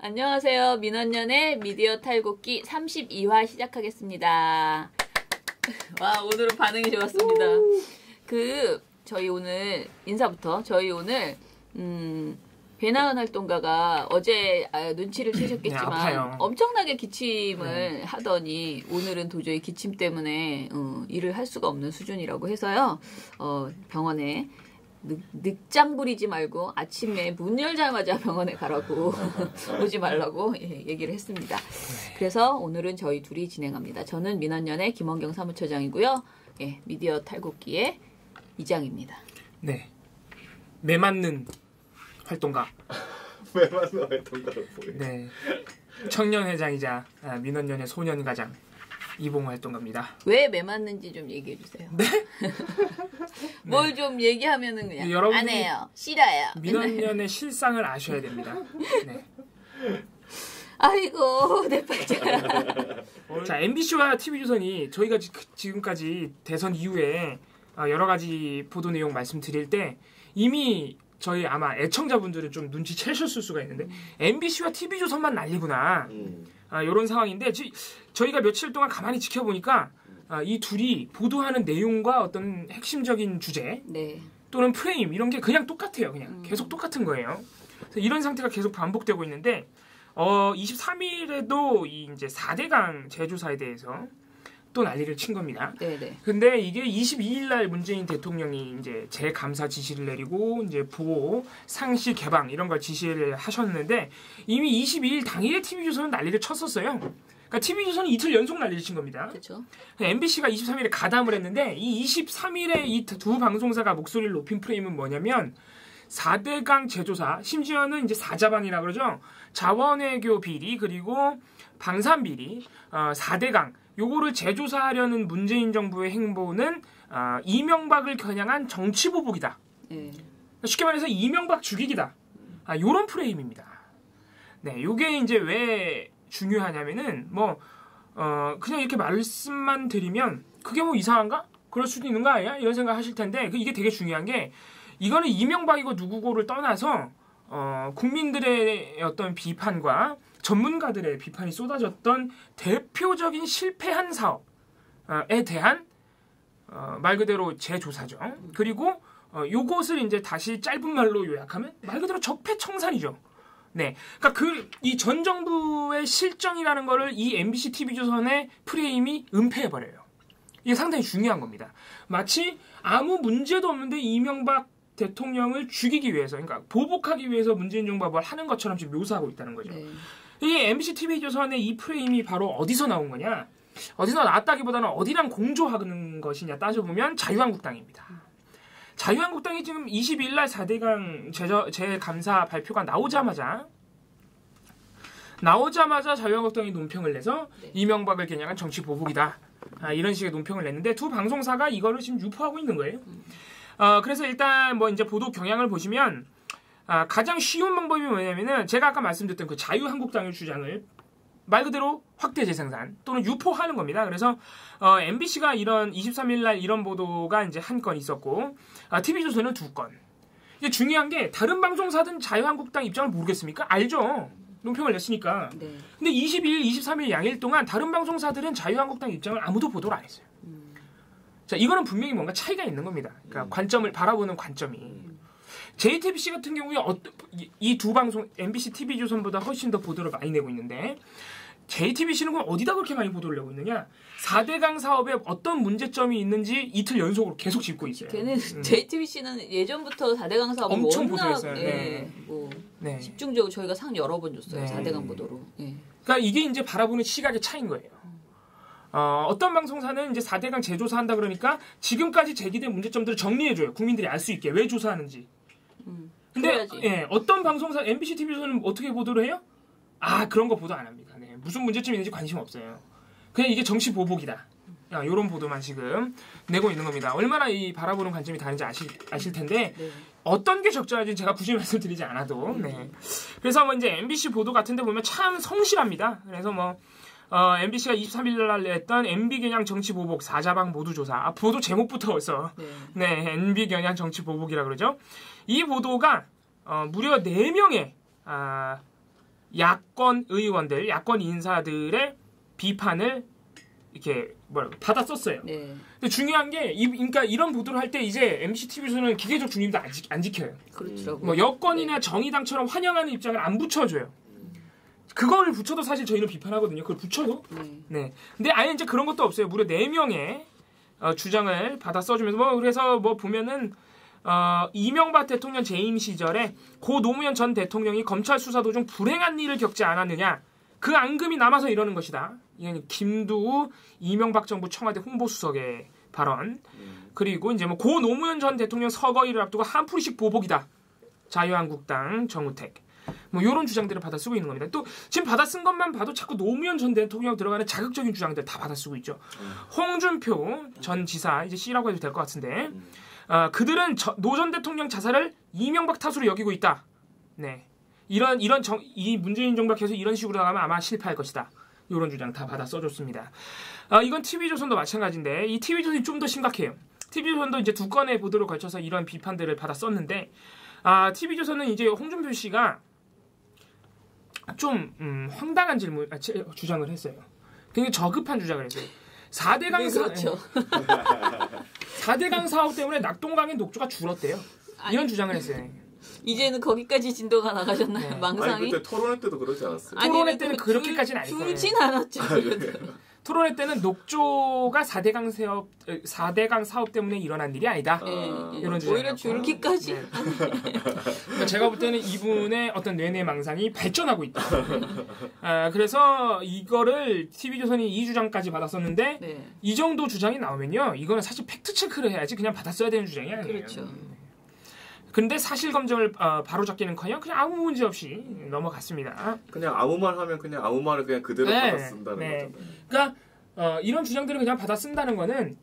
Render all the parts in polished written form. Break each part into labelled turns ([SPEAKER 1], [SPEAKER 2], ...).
[SPEAKER 1] 안녕하세요. 민원연의 미디어 탈곡기 32화 시작하겠습니다. 와, 오늘은 반응이 좋았습니다. 저희 오늘 인사부터. 저희 오늘 배나은 활동가가 어제 눈치를 채셨겠지만 엄청나게 기침을 하더니 오늘은 도저히 기침 때문에 일을 할 수가 없는 수준이라고 해서요. 병원에 늑장 부리지 말고 아침에 문 열자마자 병원에 가라고 오지 말라고 얘기를 했습니다. 그래서 오늘은 저희 둘이 진행합니다. 저는 민원연의 김원경 사무처장이고요. 미디어 탈곡기의 이장입니다.
[SPEAKER 2] 네, 매맞는 활동가.
[SPEAKER 3] 매맞는 활동가는 뭐예요?
[SPEAKER 2] 네, 청년회장이자 민원연의 소년가장 이봉 활동가입니다.
[SPEAKER 1] 왜 매맞는지 좀 얘기해 주세요.
[SPEAKER 2] 네?
[SPEAKER 1] 뭘 좀 얘기하면은 그냥 안 해요. 싫어요.
[SPEAKER 2] 민원연의 실상을 아셔야 됩니다. 네.
[SPEAKER 1] 아이고 내 팔자야.
[SPEAKER 2] 자, MBC와 TV조선이 저희가 지금까지 대선 이후에 여러 가지 보도 내용 말씀드릴 때 이미 저희 아마 애청자분들은 좀 눈치채셨을 수가 있는데 MBC와 TV조선만 난리구나. 이런 상황인데 저희가 며칠 동안 가만히 지켜보니까 이 둘이 보도하는 내용과 어떤 핵심적인 주제 또는 프레임 이런 게 그냥 똑같아요. 그냥 계속 똑같은 거예요. 그래서 이런 상태가 계속 반복되고 있는데 23일에도 이제 4대강 재조사에 대해서 또 난리를 친 겁니다.
[SPEAKER 1] 네네.
[SPEAKER 2] 근데 이게 22일 날 문재인 대통령이 이제 재감사 지시를 내리고 이제 보호, 상시 개방 이런 걸 지시를 하셨는데 이미 22일 당일에 TV조선은 난리를 쳤었어요. 그러니까 TV조선은 이틀 연속 난리를 친 겁니다.
[SPEAKER 1] 그렇죠.
[SPEAKER 2] MBC가 23일에 가담을 했는데 이 23일에 이 두 방송사가 목소리를 높인 프레임은 뭐냐면 4대강 재조사, 심지어는 이제 4자방이라 그러죠. 자원외교 비리 그리고 방산 비리, 4대강 요거를 재조사하려는 문재인 정부의 행보는 이명박을 겨냥한 정치보복이다. 쉽게 말해서 이명박 죽이기다. 요런 프레임입니다. 네, 요게 이제 왜 중요하냐면은 그냥 이렇게 말씀만 드리면 그게 뭐 이상한가? 그럴 수도 있는 거 아니야? 이런 생각 하실 텐데 이게 되게 중요한 게 이거는 이명박이고 누구고를 떠나서 국민들의 어떤 비판과 전문가들의 비판이 쏟아졌던 대표적인 실패한 사업에 대한 말 그대로 재조사죠. 그리고 요것을 이제 다시 짧은 말로 요약하면 말 그대로 적폐청산이죠. 네, 그러니까 이 전 정부의 실정이라는 거를 이 MBC TV조선의 프레임이 은폐해버려요. 이게 상당히 중요한 겁니다. 마치 아무 문제도 없는데 이명박 대통령을 죽이기 위해서, 그러니까 보복하기 위해서 문재인 정부가 뭘 하는 것처럼 지금 묘사하고 있다는 거죠. 이 MBC TV조선의 이 프레임이 바로 어디서 나온 거냐? 어디서 나왔다기보다는 어디랑 공조하는 것이냐 따져보면 자유한국당입니다. 자유한국당이 지금 22일 날 4대강 재감사 발표가 나오자마자 자유한국당이 논평을 내서 이명박을 겨냥한 정치 보복이다. 이런 식의 논평을 냈는데 두 방송사가 이거를 지금 유포하고 있는 거예요. 그래서 일단 이제 보도 경향을 보시면 가장 쉬운 방법이 뭐냐면은 제가 아까 말씀드렸던 그 자유한국당의 주장을 말 그대로 확대 재생산 또는 유포하는 겁니다. 그래서 MBC가 이런 23일 날 이런 보도가 이제 한 건 있었고 TV조선은 2건. 이게 중요한 게 다른 방송사든 자유한국당 입장을 모르겠습니까? 알죠. 논평을 냈으니까. 네. 근데 22일, 23일 양일 동안 다른 방송사들은 자유한국당 입장을 아무도 보도를 안 했어요. 자, 이거는 분명히 뭔가 차이가 있는 겁니다. 그러니까 관점을 바라보는 관점이. JTBC 같은 경우에 이 두 방송 MBC TV조선보다 훨씬 더 보도를 많이 내고 있는데 JTBC는 그럼 어디다 그렇게 많이 보도를 내고 있느냐? 4대강 사업에 어떤 문제점이 있는지 이틀 연속으로 계속 짚고 있어요.
[SPEAKER 1] JTBC는 예전부터 4대강 사업
[SPEAKER 2] 엄청 보도했어요.
[SPEAKER 1] 집중적으로 저희가 상 여러 번 줬어요. 4대강 보도로.
[SPEAKER 2] 그러니까 이게 이제 바라보는 시각의 차이인 거예요. 어떤 방송사는 이제 4대강 재조사한다 그러니까 지금까지 제기된 문제점들을 정리해줘요. 국민들이 알 수 있게 왜 조사하는지. 근데 어떤 방송사 MBC TV에서는 어떻게 보도를 해요? 그런 거 보도 안 합니다. 네, 무슨 문제점이 있는지 관심 없어요. 그냥 이게 정치 보복이다. 이런 보도만 지금 내고 있는 겁니다. 얼마나 이 바라보는 관점이 다른지 아실 텐데 어떤 게 적절한지 제가 굳이 말씀드리지 않아도 그래서 이제 MBC 보도 같은데 보면 참 성실합니다. 그래서 MBC가 23일 날 냈던 MB 겨냥 정치 보복 4자방 모두 조사. 보도 제목부터 벌써 MB 겨냥 정치 보복이라 그러죠. 이 보도가 무려 4명의 야권 의원들, 야권 인사들의 비판을 이렇게 받아 썼어요.
[SPEAKER 1] 네.
[SPEAKER 2] 근데 중요한 게 그러니까 이런 보도를 할 때 이제 MBC TV에서는 기계적 중립도 안 지켜요.
[SPEAKER 1] 그렇더라고요.
[SPEAKER 2] 뭐 여권이나 정의당처럼 환영하는 입장을 안 붙여줘요. 그걸 붙여도 사실 저희는 비판하거든요. 그걸 붙여도. 네. 근데 아예 이제 그런 것도 없어요. 무려 4명의 주장을 받아 써주면서 그래서 보면은 이명박 대통령 재임 시절에 고 노무현 전 대통령이 검찰 수사 도중 불행한 일을 겪지 않았느냐. 그 앙금이 남아서 이러는 것이다. 이건 김두우 이명박 정부 청와대 홍보수석의 발언. 그리고 이제 고 노무현 전 대통령 서거일을 앞두고 한풀이식 보복이다. 자유한국당 정우택. 이런 주장들을 받아 쓰고 있는 겁니다. 또 지금 받아 쓴 것만 봐도 자꾸 노무현 전 대통령 들어가는 자극적인 주장들 다 받아 쓰고 있죠. 홍준표 전 지사 이제 C라고 해도 될 것 같은데 그들은 노 전 대통령 자살을 이명박 탓으로 여기고 있다. 네. 이 문재인 정부가 계속 이런 식으로 나가면 아마 실패할 것이다. 이런 주장 다 받아 써줬습니다. 이건 TV조선도 마찬가지인데 이 TV조선이 좀 더 심각해요. TV조선도 이제 2건의 보도를 걸쳐서 이런 비판들을 받아 썼는데 TV조선은 이제 홍준표 씨가 좀 황당한 주장을 했어요. 굉장히 저급한 주장을 했어요. 4대강
[SPEAKER 1] 그렇죠.
[SPEAKER 2] 4대강 사업 때문에 낙동강의 녹조가 줄었대요. 이런 주장을 했어요.
[SPEAKER 1] 이제는 거기까지 진도가 나가셨나요?
[SPEAKER 2] 네.
[SPEAKER 1] 망상이?
[SPEAKER 3] 아니 그때 토론회 때도 그러지 않았어요?
[SPEAKER 2] 토론회 때는 그렇게까지는 아닐 거예요.
[SPEAKER 1] 줄진 않았죠.
[SPEAKER 2] 토론회 때는 녹조가 4대강 사업 때문에 일어난 일이 아니다. 이런 주장.
[SPEAKER 1] 오히려 줄기까지.
[SPEAKER 2] 네. 그러니까 제가 볼 때는 이분의 어떤 뇌내 망상이 발전하고 있다. 그래서 이거를 TV조선이 이 주장까지 받았었는데
[SPEAKER 1] 네.
[SPEAKER 2] 이 정도 주장이 나오면요. 이거는 사실 팩트 체크를 해야지 그냥 받았어야 되는 주장이 아니에요.
[SPEAKER 1] 그렇죠.
[SPEAKER 2] 근데 사실 검증을 바로잡기는커녕 그냥 아무 문제 없이 넘어갔습니다.
[SPEAKER 3] 그냥 아무 말 하면 그냥 아무 말을 그냥 그대로 받아 쓴다는 거잖아요.
[SPEAKER 2] 그러니까 이런 주장들을 그냥 받아 쓴다는 거는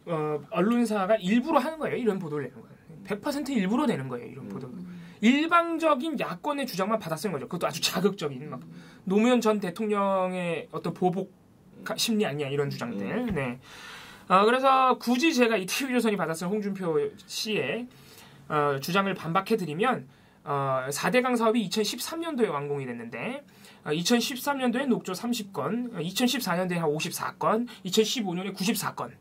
[SPEAKER 2] 언론사가 일부러 하는 거예요. 이런 보도를 내는 거예요. 100% 일부러 내는 거예요. 이런 보도를. 일방적인 야권의 주장만 받아 쓴 거죠. 그것도 아주 자극적인 막 노무현 전 대통령의 어떤 보복 심리 아니야 이런 주장들. 네. 그래서 굳이 제가 이 TV조선이 받았을 홍준표 씨의 주장을 반박해드리면 4대강 사업이 2013년도에 완공이 됐는데 2013년도에 녹조 30건, 2014년도에 한 54건, 2015년에 94건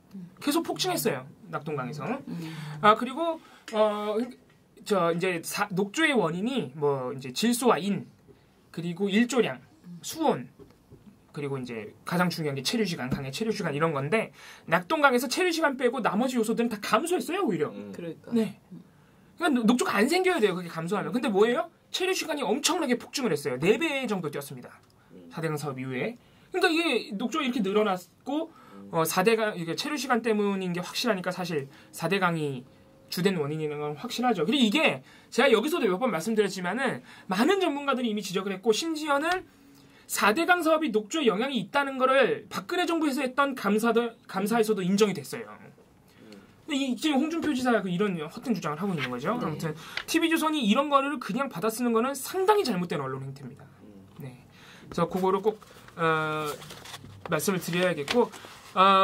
[SPEAKER 2] 계속 폭증했어요. 낙동강에서. 그리고 이제 녹조의 원인이 이제 질소와 인, 그리고 일조량, 수온, 그리고 이제 가장 중요한 게 체류 시간, 강의 체류 시간 이런 건데 낙동강에서 체류 시간 빼고 나머지 요소들은 다 감소했어요, 오히려.
[SPEAKER 1] 그러니까.
[SPEAKER 2] 네. 그러니까 녹조가 안 생겨야 돼요. 그게 감소하면. 근데 뭐예요? 체류 시간이 엄청나게 폭증을 했어요. 4배 정도 뛰었습니다. 4대강 사업 이후에. 그러니까 이게 녹조가 이렇게 늘어났고 4대강 이게 체류 시간 때문인 게 확실하니까 사실 4대강이 주된 원인이라는 건 확실하죠. 그리고 이게 제가 여기서도 몇 번 말씀드렸지만은 많은 전문가들이 이미 지적을 했고 심지어는 4대강 사업이 녹조에 영향이 있다는 거를 박근혜 정부에서 했던 감사에서도 인정이 됐어요. 근데 지금 홍준표 지사가 이런 헛된 주장을 하고 있는 거죠. 네. 아무튼 TV조선이 이런 거를 그냥 받아 쓰는 거는 상당히 잘못된 언론 행태입니다. 네. 그래서 그거를 꼭 말씀을 드려야겠고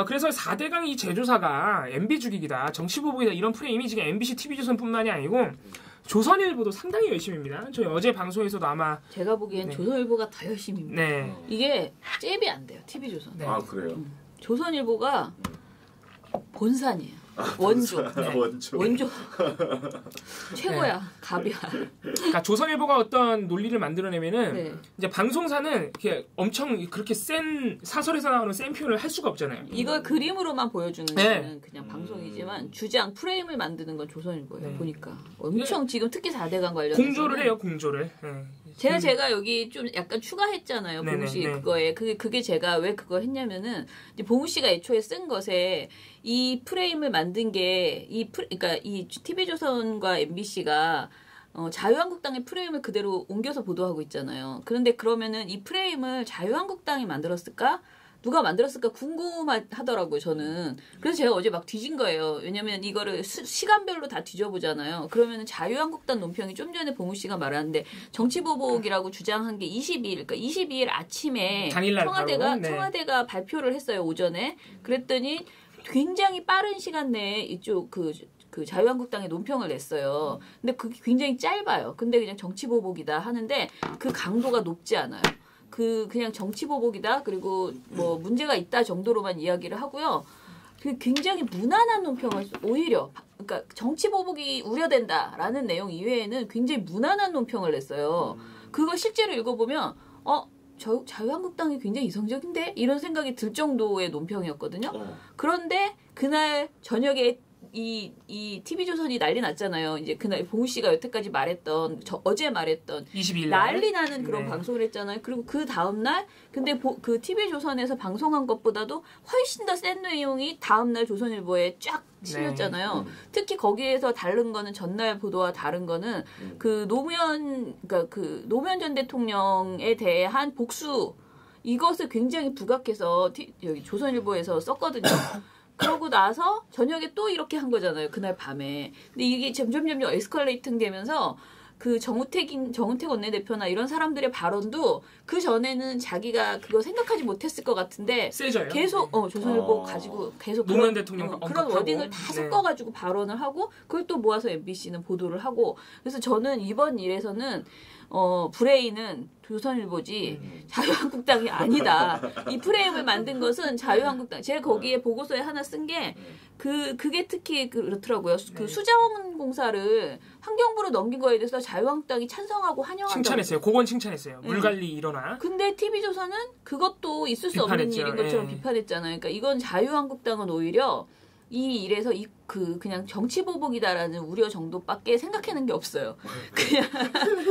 [SPEAKER 2] 그래서 4대강 이 제조사가 MB 죽이기다, 정치보복이다 이런 프레임이 지금 MBC TV조선뿐만이 아니고 조선일보도 상당히 열심입니다. 저희 어제 방송에서도 아마
[SPEAKER 1] 제가 보기엔 조선일보가 더 열심입니다.
[SPEAKER 2] 네.
[SPEAKER 1] 이게 잽이 안 돼요. TV조선.
[SPEAKER 3] 아 그래요?
[SPEAKER 1] 조선일보가 본산이에요. 원조. 원조. 최고야. 갑이야.
[SPEAKER 2] 그러니까 조선일보가 어떤 논리를 만들어내면은 이제 방송사는 이렇게 엄청 그렇게 센 사설에서 나오는 센 표현을 할 수가 없잖아요.
[SPEAKER 1] 이걸 그림으로만 보여주는 거는 그냥 방송이지만 주장 프레임을 만드는 건 조선일보예요. 보니까 엄청 지금 특히 4대강 관련해서
[SPEAKER 2] 공조를 해요. 공조를.
[SPEAKER 1] 제가 여기 좀 약간 추가했잖아요. 봉우 씨 그거에 그게 제가 왜 그걸 했냐면은 이제 봉우 씨가 애초에 쓴 것에 이 프레임을 만든 게 그러니까 이 TV조선과 MBC가 자유한국당의 프레임을 그대로 옮겨서 보도하고 있잖아요. 그런데 그러면은 이 프레임을 자유한국당이 만들었을까? 누가 만들었을까 궁금하더라고요, 저는. 그래서 제가 어제 막 뒤진 거예요. 왜냐면 이거를 시간별로 다 뒤져보잖아요. 그러면은 자유한국당 논평이 좀 전에 봉우 씨가 말하는데 정치보복이라고 주장한 게 22일, 그러니까 22일 아침에 청와대가 발표를 했어요, 오전에. 그랬더니 굉장히 빠른 시간 내에 이쪽 그 자유한국당의 논평을 냈어요. 근데 그게 굉장히 짧아요. 근데 그냥 정치보복이다 하는데 그 강도가 높지 않아요. 그냥 정치 보복이다. 그리고 뭐 문제가 있다 정도로만 이야기를 하고요. 그 굉장히 무난한 논평을 오히려 그러니까 정치 보복이 우려된다라는 내용 이외에는 굉장히 무난한 논평을 냈어요. 그거 실제로 읽어보면 자유한국당이 굉장히 이성적인데 이런 생각이 들 정도의 논평이었거든요. 그런데 그날 저녁에 이 TV조선이 난리 났잖아요. 이제 그날 봉우 씨가 여태까지 말했던 어제 말했던
[SPEAKER 2] 20일
[SPEAKER 1] 난리 나는 그런 방송을 했잖아요. 그리고 그 다음 날 근데 그 TV조선에서 방송한 것보다도 훨씬 더 센 내용이 다음 날 조선일보에 쫙 실렸잖아요. 특히 거기에서 다른 거는 전날 보도와 다른 거는 그 노무현 전 대통령에 대한 복수 이것을 굉장히 부각해서 여기 조선일보에서 썼거든요. 그러고 나서 저녁에 또 이렇게 한 거잖아요. 그날 밤에. 근데 이게 점점 에스컬레이팅 되면서 그 정우택 원내대표나 이런 사람들의 발언도 그 전에는 자기가 그거 생각하지 못했을 것 같은데
[SPEAKER 2] 세져요.
[SPEAKER 1] 계속 조선일보 가지고 계속
[SPEAKER 2] 노무현 대통령
[SPEAKER 1] 그런 워딩을 다 섞어가지고 발언을 하고 그걸 또 모아서 MBC는 보도를 하고 그래서 저는 이번 일에서는 브레인은 조선일보지 자유한국당이 아니다. 이 프레임을 만든 것은 자유한국당. 제가 거기에 보고서에 하나 쓴 게 그게 특히 그렇더라고요. 그 수자원공사를 환경부로 넘긴 거에 대해서 자유한국당이 찬성하고 환영한다고.
[SPEAKER 2] 칭찬했어요. 그건 칭찬했어요. 물관리 일어나.
[SPEAKER 1] 근데 TV조선은 그것도 있을 수 없는 일인 것처럼 비판했잖아요. 그러니까 이건 자유한국당은 오히려 이 일에서 그냥 정치 보복이다라는 우려 정도밖에 생각하는 게 없어요. 그냥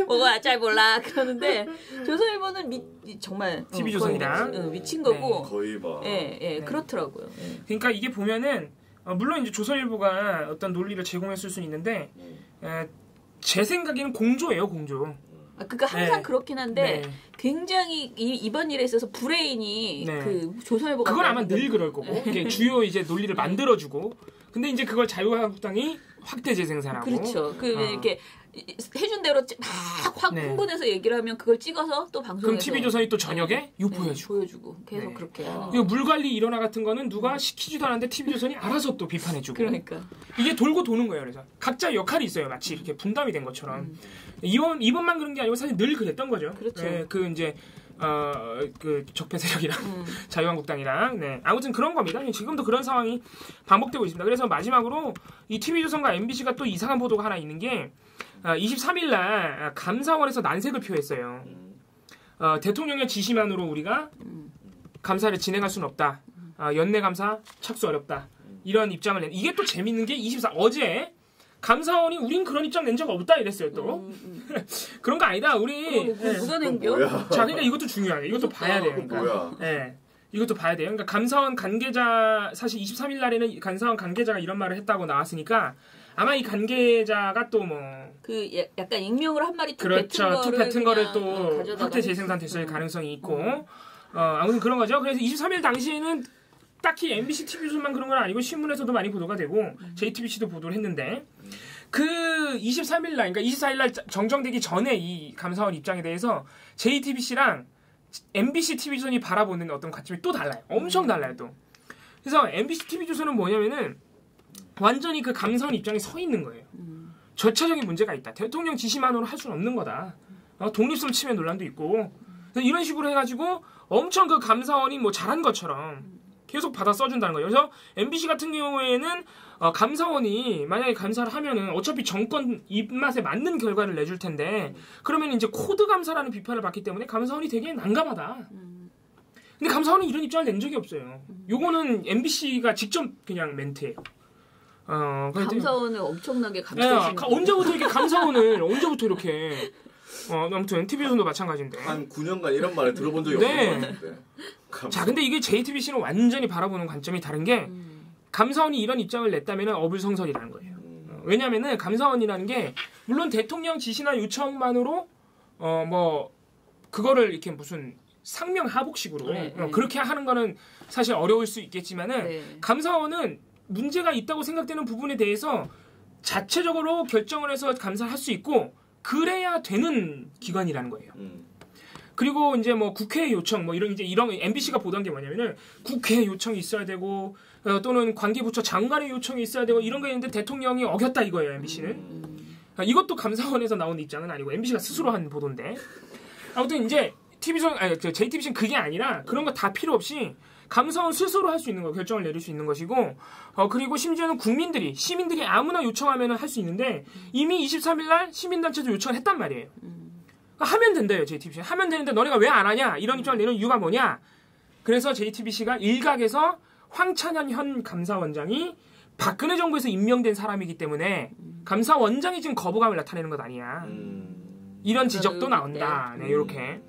[SPEAKER 1] 뭐가 잘 몰라 그러는데 조선일보는 정말
[SPEAKER 2] TV조선이랑
[SPEAKER 1] 미친 거고
[SPEAKER 3] 거의 막
[SPEAKER 1] 그렇더라고요.
[SPEAKER 2] 그러니까 이게 보면은 물론 이제 조선일보가 어떤 논리를 제공했을 수는 있는데 제 생각에는 공조예요, 공조.
[SPEAKER 1] 그러니까 항상 그렇긴 한데 굉장히 이번 일에 있어서 브레인이 그 조선일보가
[SPEAKER 2] 그건 아마 늘 그럴 거고 이게 주요 이제 논리를 만들어주고 근데 이제 그걸 자유한국당이 확대 재생산하고
[SPEAKER 1] 그렇죠. 이렇게 해준 대로 확 흥분해서 얘기를 하면 그걸 찍어서 또 방송에서
[SPEAKER 2] 그럼 TV조선이 또 저녁에
[SPEAKER 1] 보여주고 계속 그렇게 하는
[SPEAKER 2] 거예요. 물관리 일어나 같은 거는 누가 시키지도 않았는데 TV조선이 알아서 또 비판해주고
[SPEAKER 1] 그러니까
[SPEAKER 2] 이게 돌고 도는 거예요. 그래서 각자 역할이 있어요. 마치 이렇게 분담이 된 것처럼 이번만 그런 게 아니고 사실 늘 그랬던 거죠.
[SPEAKER 1] 그렇죠.
[SPEAKER 2] 그 이제 그 적폐 세력이랑 자유한국당이랑 아무튼 그런 겁니다. 지금도 그런 상황이 반복되고 있습니다. 그래서 마지막으로 이 TV조선과 MBC가 또 이상한 보도가 하나 있는 게 23일 날 감사원에서 난색을 표했어요. 대통령의 지시만으로 우리가 감사를 진행할 수는 없다. 연내 감사 착수 어렵다. 이런 입장을 낸. 이게 또 재밌는 게 어제 감사원이 우린 그런 입장 낸 적 없다 이랬어요 또. 그런 거 아니다. 우리
[SPEAKER 1] 누가 낸겨?
[SPEAKER 2] 자, 그러니까 이것도 중요하네. 이것도 봐야 돼요. 그러니까. 이것도 봐야 돼요. 그러니까 감사원 관계자 사실 23일 날에는 감사원 관계자가 이런 말을 했다고 나왔으니까 아마 이 관계자가 또 뭐
[SPEAKER 1] 그 약간 익명으로 한 마리
[SPEAKER 2] 그렇죠. 툭 뱉은 거를 또 확대 재생산 됐을 가능성이 있고 아무튼 그런 거죠. 그래서 23일 당시에는 딱히 MBC TV조선만 그런 건 아니고 신문에서도 많이 보도가 되고 JTBC도 보도를 했는데 그 23일 날 그러니까 24일 날 정정되기 전에 이 감사원 입장에 대해서 JTBC랑 MBC TV조선이 바라보는 어떤 관점이 또 달라요. 엄청 달라요 또. 그래서 MBC TV조선은 뭐냐면은 완전히 그 감사원 입장에 서 있는 거예요. 절차적인 문제가 있다. 대통령 지시만으로 할 수는 없는 거다. 독립성 침해 논란도 있고 이런 식으로 해가지고 엄청 그 감사원이 뭐 잘한 것처럼 계속 받아 써준다는 거예요. 그래서 MBC 같은 경우에는 감사원이 만약에 감사를 하면은 어차피 정권 입맛에 맞는 결과를 내줄 텐데 그러면 이제 코드 감사라는 비판을 받기 때문에 감사원이 되게 난감하다. 근데 감사원은 이런 입장을 낸 적이 없어요. 요거는 MBC가 직접 그냥 멘트예요.
[SPEAKER 1] 감사원을 엄청나게 감싸시는
[SPEAKER 2] 언제부터 이렇게 감사원을 언제부터 이렇게 아무튼 TV조선도 마찬가지인데
[SPEAKER 3] 한 9년간 이런 말을 들어본 적이 없는 것 같은데.
[SPEAKER 2] 자, 근데 이게 JTBC는 완전히 바라보는 관점이 다른 게 감사원이 이런 입장을 냈다면 어불성설이라는 거예요. 왜냐하면은 감사원이라는 게 물론 대통령 지시나 요청만으로 뭐 그거를 이렇게 무슨 상명하복식으로 그렇게 하는 거는 사실 어려울 수 있겠지만은 감사원은 문제가 있다고 생각되는 부분에 대해서 자체적으로 결정을 해서 감사를 할 수 있고 그래야 되는 기관이라는 거예요. 그리고 이제 뭐 국회 요청 뭐 이런 MBC가 보던 게 뭐냐면은 국회 요청이 있어야 되고 또는 관계부처 장관의 요청이 있어야 되고 이런 거 있는데 대통령이 어겼다 이거예요. MBC는 이것도 감사원에서 나온 입장은 아니고 MBC가 스스로 한 보도인데 아무튼 이제 JTBC는 그게 아니라 그런 거 다 필요 없이 감사원 스스로 할 수 있는 거 결정을 내릴 수 있는 것이고 그리고 심지어는 시민들이 아무나 요청하면 할 수 있는데 이미 23일 날 시민단체도 요청을 했단 말이에요. 하면 된대요. JTBC는. 하면 되는데 너네가 왜 안 하냐? 이런 입장을 내는 이유가 뭐냐? 그래서 JTBC가 일각에서 황찬현 현 감사원장이 박근혜 정부에서 임명된 사람이기 때문에 감사원장이 지금 거부감을 나타내는 것 아니야. 이런 지적도 나온다. 네, 이렇게.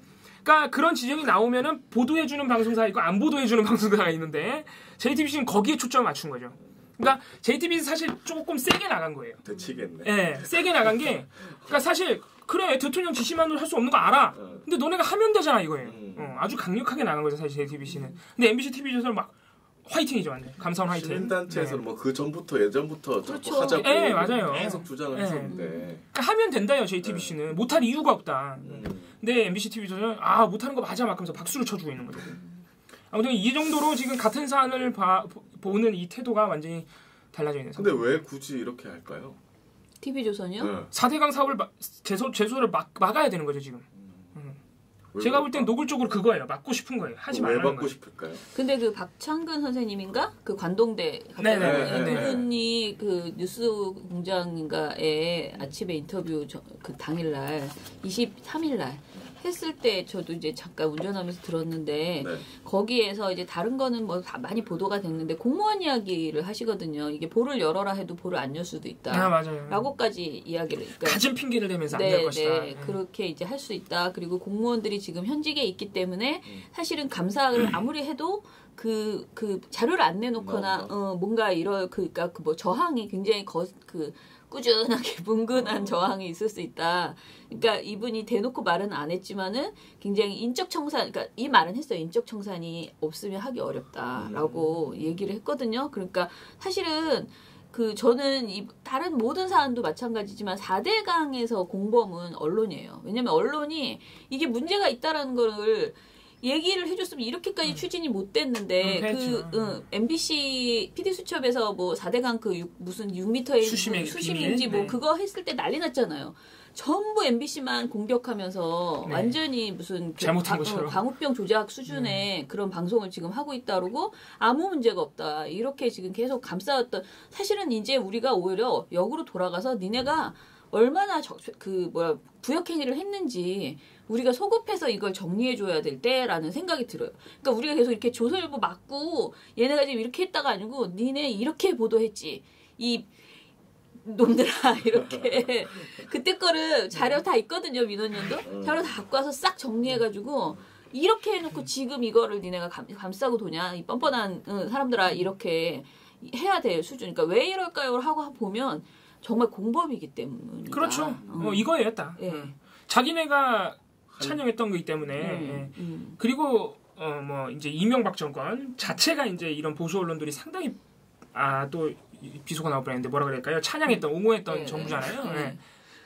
[SPEAKER 2] 그러니까 그런 지적이 나오면은 보도해주는 방송사가 있고 안 보도해주는 방송사가 있는데 JTBC는 거기에 초점을 맞춘 거죠. 그러니까 JTBC 사실 조금 세게 나간 거예요.
[SPEAKER 3] 대치겠네.
[SPEAKER 2] 네, 세게 나간 게 그러니까 사실 그래 대통령 지시만으로 할 수 없는 거 알아. 근데 너네가 하면 되잖아 이거예요. 아주 강력하게 나간 거죠 사실 JTBC는. 근데 MBC TV조선은 막 화이팅이죠 완전. 감사원 화이팅.
[SPEAKER 3] 시민단체에서는 뭐 그 전부터 예전부터
[SPEAKER 1] 그렇죠.
[SPEAKER 3] 하자고
[SPEAKER 2] 네, 맞아요.
[SPEAKER 3] 계속 주장을 했었는데
[SPEAKER 2] 그러니까 하면 된다요 JTBC는. 못할 이유가 없다. 근데 MBC TV조선은 못하는 거 맞아 막 하면서 박수를 쳐주고 있는 거죠. 아무튼 이 정도로 지금 같은 사안을 보는 이 태도가 완전히 달라져 있는 상황.
[SPEAKER 3] 근데 왜 굳이 이렇게 할까요?
[SPEAKER 1] TV조선이요?
[SPEAKER 3] 네.
[SPEAKER 2] 4대강 사업을 제소를 막아야 되는 거죠 지금. 제가 볼 땐 노골적으로 그거예요. 막고 싶은 거예요. 하지 말라는 거예요.
[SPEAKER 3] 왜 막고 싶을까요?
[SPEAKER 1] 근데 그 박창근 선생님인가? 그 관동대 그분이 그 뉴스 공장인가에 아침에 인터뷰 그 당일날 23일날 했을 때 저도 이제 잠깐 운전하면서 들었는데
[SPEAKER 3] 네.
[SPEAKER 1] 거기에서 이제 다른 거는 뭐 다 많이 보도가 됐는데 공무원 이야기를 하시거든요. 이게 볼을 열어라 해도 볼을 안 열 수도 있다.
[SPEAKER 2] 맞아요.
[SPEAKER 1] 라고까지 이야기를. 그러니까
[SPEAKER 2] 가진 핑계를 대면서 안 될 것이다.
[SPEAKER 1] 네, 그렇게 이제 할 수 있다. 그리고 공무원들이 지금 현직에 있기 때문에 사실은 감사를 아무리 해도 그 자료를 안 내놓거나 뭔가 그러니까 그 뭐 저항이 굉장히 꾸준하게 뭉근한 저항이 있을 수 있다. 그러니까 이분이 대놓고 말은 안 했지만은 굉장히 인적 청산, 그러니까 이 말은 했어요. 인적 청산이 없으면 하기 어렵다라고 얘기를 했거든요. 그러니까 사실은 저는 다른 모든 사안도 마찬가지지만 4대강에서 공범은 언론이에요. 왜냐면 언론이 이게 문제가 있다라는 거를 얘기를 해줬으면 이렇게까지 추진이 못 됐는데 MBC PD수첩에서 뭐 4대강 무슨 6m의 수심인지 뭐 그거 했을 때 난리 났잖아요. 전부 MBC만 공격하면서 완전히 무슨
[SPEAKER 2] 잘못한 것처럼
[SPEAKER 1] 광우병 조작 수준의 그런 방송을 지금 하고 있다고 아무 문제가 없다. 이렇게 지금 계속 감싸왔던 사실은 이제 우리가 오히려 역으로 돌아가서 니네가 얼마나 부역행위를 했는지 우리가 소급해서 이걸 정리해줘야 될 때라는 생각이 들어요. 그러니까 우리가 계속 이렇게 조선일보 맞고 얘네가 지금 이렇게 했다가 아니고 니네 이렇게 보도했지. 이 놈들아 이렇게 그때 거를 자료 다 있거든요. 민원연도 자료 다 갖고 와서 싹 정리해가지고 이렇게 해놓고 지금 이거를 니네가 감싸고 도냐 이 뻔뻔한 사람들아 이렇게 해야 될 수준. 그러니까 왜 이럴까요? 하고 보면 정말 공범이기 때문이다.
[SPEAKER 2] 그렇죠. 이거예요, 딱. 자기네가 찬양했던 거기 때문에. 그리고 뭐 이제 이명박 정권 자체가 이제 이런 보수 언론들이 상당히 또 비속어 나올 뻔했는데 뭐라 그럴까요? 찬양했던 옹호했던 정부잖아요.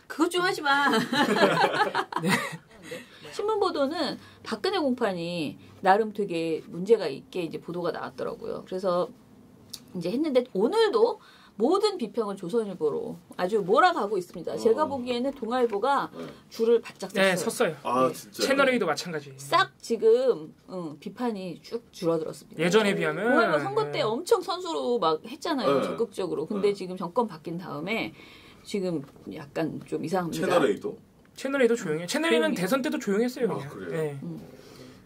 [SPEAKER 1] 그것 좀 하지 마. 신문 보도는 박근혜 공판이 나름 되게 문제가 있게 이제 보도가 나왔더라고요. 그래서 이제 했는데 오늘도 모든 비평을 조선일보로 아주 몰아가고 있습니다. 제가 보기에는 동아일보가 줄을 바짝 섰어요.
[SPEAKER 2] 네, 섰어요.
[SPEAKER 3] 진짜.
[SPEAKER 2] 채널A도 마찬가지.
[SPEAKER 1] 싹 지금 비판이 쭉 줄어들었습니다.
[SPEAKER 2] 예전에 비하면
[SPEAKER 1] 동아일보 선거 때 엄청 선수로 막 했잖아요. 적극적으로. 근데 지금 정권 바뀐 다음에 지금 약간 좀 이상합니다.
[SPEAKER 3] 채널A도
[SPEAKER 2] 조용해요. 채널A는 대선 때도 조용했어요. 그냥.
[SPEAKER 3] 그래요?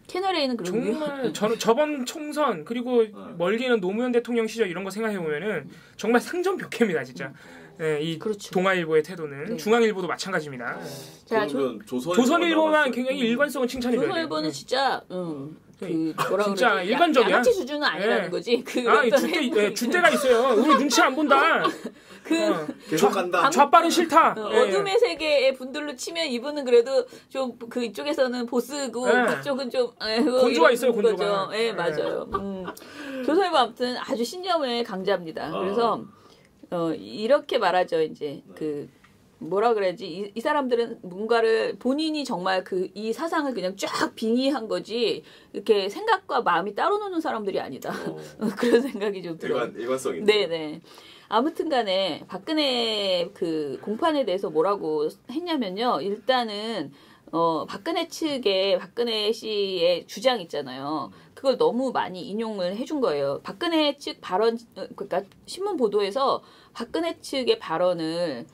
[SPEAKER 1] 채널A는
[SPEAKER 2] 정말 저번 총선 그리고 멀게는 노무현 대통령 시절 이런 거 생각해 보면은 정말 상전벽해입니다 진짜. 이
[SPEAKER 1] 그렇죠.
[SPEAKER 2] 동아일보의 태도는 중앙일보도 마찬가지입니다.
[SPEAKER 1] 자,
[SPEAKER 2] 조선일보만 굉장히 일관성은 칭찬이 돼요.
[SPEAKER 1] 조선일보는 진짜 뭐라
[SPEAKER 2] 진짜
[SPEAKER 1] 그러지?
[SPEAKER 2] 일반적이야.
[SPEAKER 1] 양아치 수준은 아니라는 거지.
[SPEAKER 2] 줏대가 있어요. 우리 눈치 안 본다.
[SPEAKER 3] 계속 간다.
[SPEAKER 2] 좌빨은 싫다.
[SPEAKER 1] 어둠의 세계의 분들로 치면 이분은 그래도 좀 이쪽에서는 보스고 그쪽은 좀
[SPEAKER 2] 곤조가 있어요. 곤조가.
[SPEAKER 1] 네, 맞아요. 조선일보 아무튼 아주 신념의 강자입니다. 그래서 이렇게 말하죠. 이제 뭐라 그래야지 이 사람들은 뭔가를 본인이 정말 이 사상을 그냥 쫙 빙의한 거지 이렇게 생각과 마음이 따로 노는 사람들이 아니다. 그런 생각이 좀 들어요.
[SPEAKER 3] 일관성 있네.
[SPEAKER 1] 네네. 아무튼간에 박근혜 공판에 대해서 뭐라고 했냐면요. 일단은 박근혜 측의 박근혜 씨의 주장 있잖아요. 그걸 너무 많이 인용을 해준 거예요. 박근혜 측 발언, 그러니까 신문 보도에서 박근혜 측의 발언을